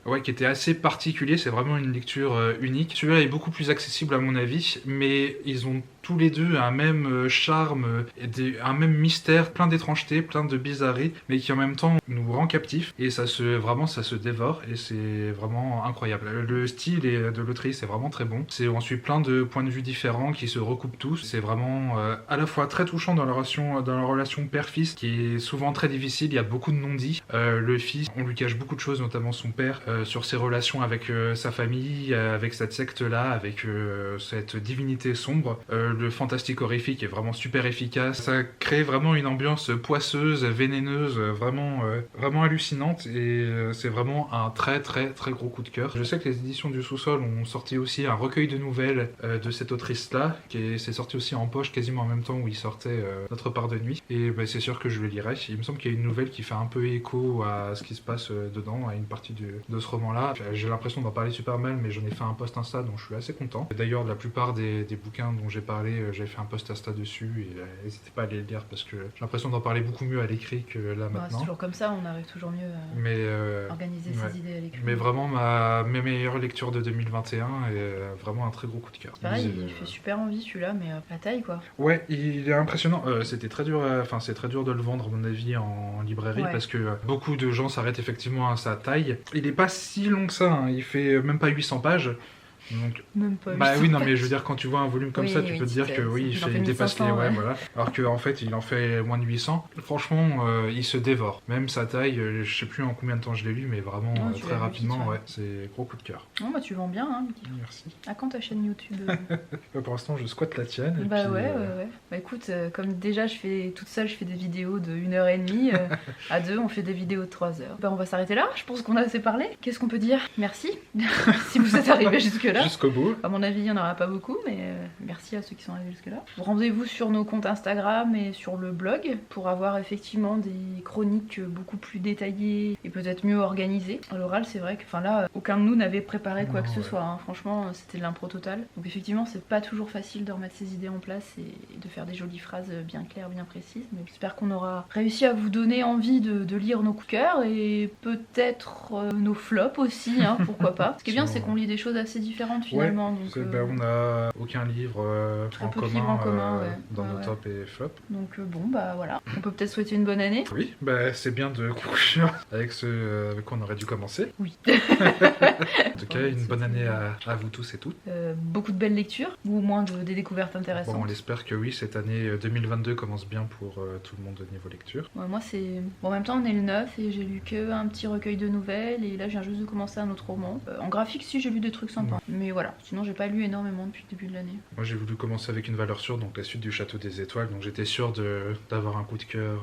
ouais, qui était assez particulier. C'est vraiment une lecture unique. Celui-là est beaucoup plus accessible à mon avis, mais ils ont tous les deux un même charme, un même mystère, plein d'étrangetés, plein de bizarreries, mais qui en même temps nous rend captifs, et ça se dévore, et c'est vraiment incroyable. Le style de l'autrice est vraiment très bon. On suit plein de points de vue différents qui se recoupent tous. C'est vraiment à la fois très touchant dans la relation père-fils, qui est souvent très difficile. Il y a beaucoup de non-dits. Le fils, on lui cache beaucoup de choses, notamment son père, sur ses relations avec sa famille, avec cette secte-là, avec cette divinité sombre. Le fantastique horrifique est vraiment super efficace. Ça crée vraiment une ambiance poisseuse, vénéneuse, vraiment hallucinante, et c'est vraiment un très très très gros coup de cœur. Je sais que les éditions du Sous-Sol ont sorti aussi un recueil de nouvelles de cette autrice-là, c'est sorti aussi en poche quasiment en même temps où il sortait Notre part de nuit, et c'est sûr que je le lirai. Il me semble qu'il y a une nouvelle qui fait un peu écho à ce qui se passe dedans, à une partie de ce roman-là. J'ai l'impression d'en parler super mal, mais j'en ai fait un post Insta dont je suis assez content. D'ailleurs, la plupart des bouquins dont j'ai parlé, j'ai fait un post Insta dessus, et n'hésitez pas à aller le lire, parce que j'ai l'impression d'en parler beaucoup mieux à l'écrit que là maintenant. C'est toujours comme ça, on arrive toujours mieux à organiser ses idées à l'écrit. Mais vraiment, mes meilleures lectures de 2021, et vraiment un très gros coup de cœur. Pareil, il fait super envie celui-là, mais la taille quoi. Ouais, il est impressionnant. C'était très dur, c'est très dur de le vendre à mon avis en librairie, parce que beaucoup de gens s'arrêtent effectivement à sa taille. Il est pas si long que ça, hein. Il fait même pas 800 pages. Donc, même pas. Bah oui, non, mais je veux dire, quand tu vois un volume comme ça, tu peux te dire que oui, il dépasse les. Ouais, voilà. Alors qu'en fait, il en fait moins de 800. Franchement, il se dévore. Même sa taille, je sais plus en combien de temps je l'ai lu, mais vraiment très rapidement, c'est gros coup de cœur. Non, bah tu vends bien, hein, Mickey. Merci. À quand ta chaîne YouTube Pour l'instant, je squatte la tienne. Et bah puis, ouais. Bah écoute, comme déjà je fais toute seule, je fais des vidéos de 1h30. À deux, on fait des vidéos de 3 heures. Bah on va s'arrêter là. Je pense qu'on a assez parlé. Qu'est-ce qu'on peut dire? Merci si vous êtes arrivés jusque-là. Jusqu'au bout. À mon avis, il n'y en aura pas beaucoup, mais merci à ceux qui sont arrivés jusque-là. Rendez-vous sur nos comptes Instagram et sur le blog pour avoir effectivement des chroniques beaucoup plus détaillées et peut-être mieux organisées. À l'oral, c'est vrai que là, aucun de nous n'avait préparé quoi que ce soit. Hein. Franchement, c'était de l'impro totale. Donc effectivement, c'est pas toujours facile de remettre ses idées en place et de faire des jolies phrases bien claires, bien précises. Mais j'espère qu'on aura réussi à vous donner envie de lire nos coups de cœur et peut-être nos flops aussi, hein, pourquoi pas. Ce qui est bien, c'est qu'on lit des choses assez différentes finalement. Donc, on n'a aucun livre en commun, dans nos top et flop. Donc bon, bah voilà. On peut peut-être souhaiter une bonne année. Oui, bah c'est bien de conclure avec ce avec quoi on aurait dû commencer. Oui. En tout cas, une bonne année à vous tous et toutes. Beaucoup de belles lectures, ou au moins des découvertes intéressantes. Bon, on l'espère que oui, cette année 2022 commence bien pour tout le monde au niveau lecture. Ouais, moi c'est... Bon, en même temps, on est le 9 et j'ai lu qu'un petit recueil de nouvelles, et là je viens juste de commencer un autre roman. En graphique, si, j'ai lu des trucs sympas. Mais voilà, sinon j'ai pas lu énormément depuis le début de l'année. Moi j'ai voulu commencer avec une valeur sûre, donc la suite du Château des Étoiles, donc j'étais sûr d'avoir un coup de cœur.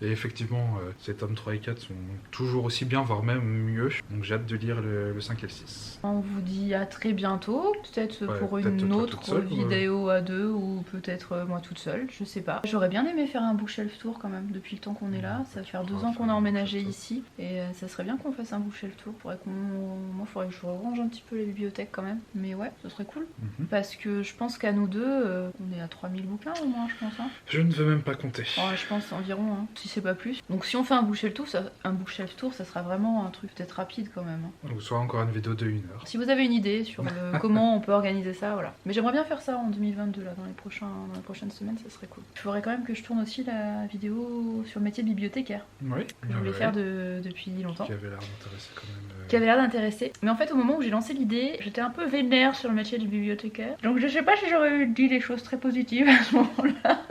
Et effectivement, ces tomes 3 et 4 sont toujours aussi bien, voire même mieux. Donc j'ai hâte de lire le 5 et le 6. On vous dit à très bientôt, peut-être pour une autre vidéo à deux, ou peut-être moi toute seule, je sais pas. J'aurais bien aimé faire un bookshelf tour quand même, depuis le temps qu'on est là. Ça va faire 2 ans qu'on a emménagé ici, et ça serait bien qu'on fasse un bookshelf tour. Moi, faudrait que je range un petit peu les bibliothèques quand même. Mais ouais, ce serait cool. Parce que je pense qu'à nous deux, on est à 3000 bouquins au moins, je pense. Hein. Je ne veux même pas compter. Ouais, je pense environ, hein, si c'est pas plus. Donc si on fait un bookshelf tour, ça sera vraiment un truc peut-être rapide quand même. Hein. Ou soit encore une vidéo de 1 heure. Si vous avez une idée sur comment on peut organiser ça, voilà. Mais j'aimerais bien faire ça en 2022, là, dans les prochaines semaines, ça serait cool. Il faudrait quand même que je tourne aussi la vidéo sur le métier de bibliothécaire. Oui. Que je voulais faire depuis longtemps. Qui avait l'air d'intéresser quand même. Qui avait l'air d'intéresser. Mais en fait, au moment où j'ai lancé l'idée, j'étais un peu vénère sur le métier de bibliothécaire. Donc je sais pas si j'aurais dit des choses très positives à ce moment-là.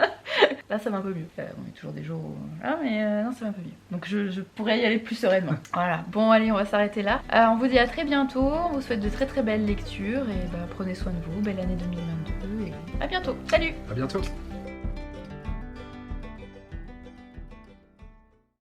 Là, ça va un peu mieux. On est toujours des jours où... Ah, mais non, ça va un peu mieux. Donc je pourrais y aller plus sereinement. Voilà. Bon, allez, on va s'arrêter là. On vous dit à très bientôt. On vous souhaite de très très belles lectures. Et prenez soin de vous. Belle année 2022. Et à bientôt. Salut! À bientôt!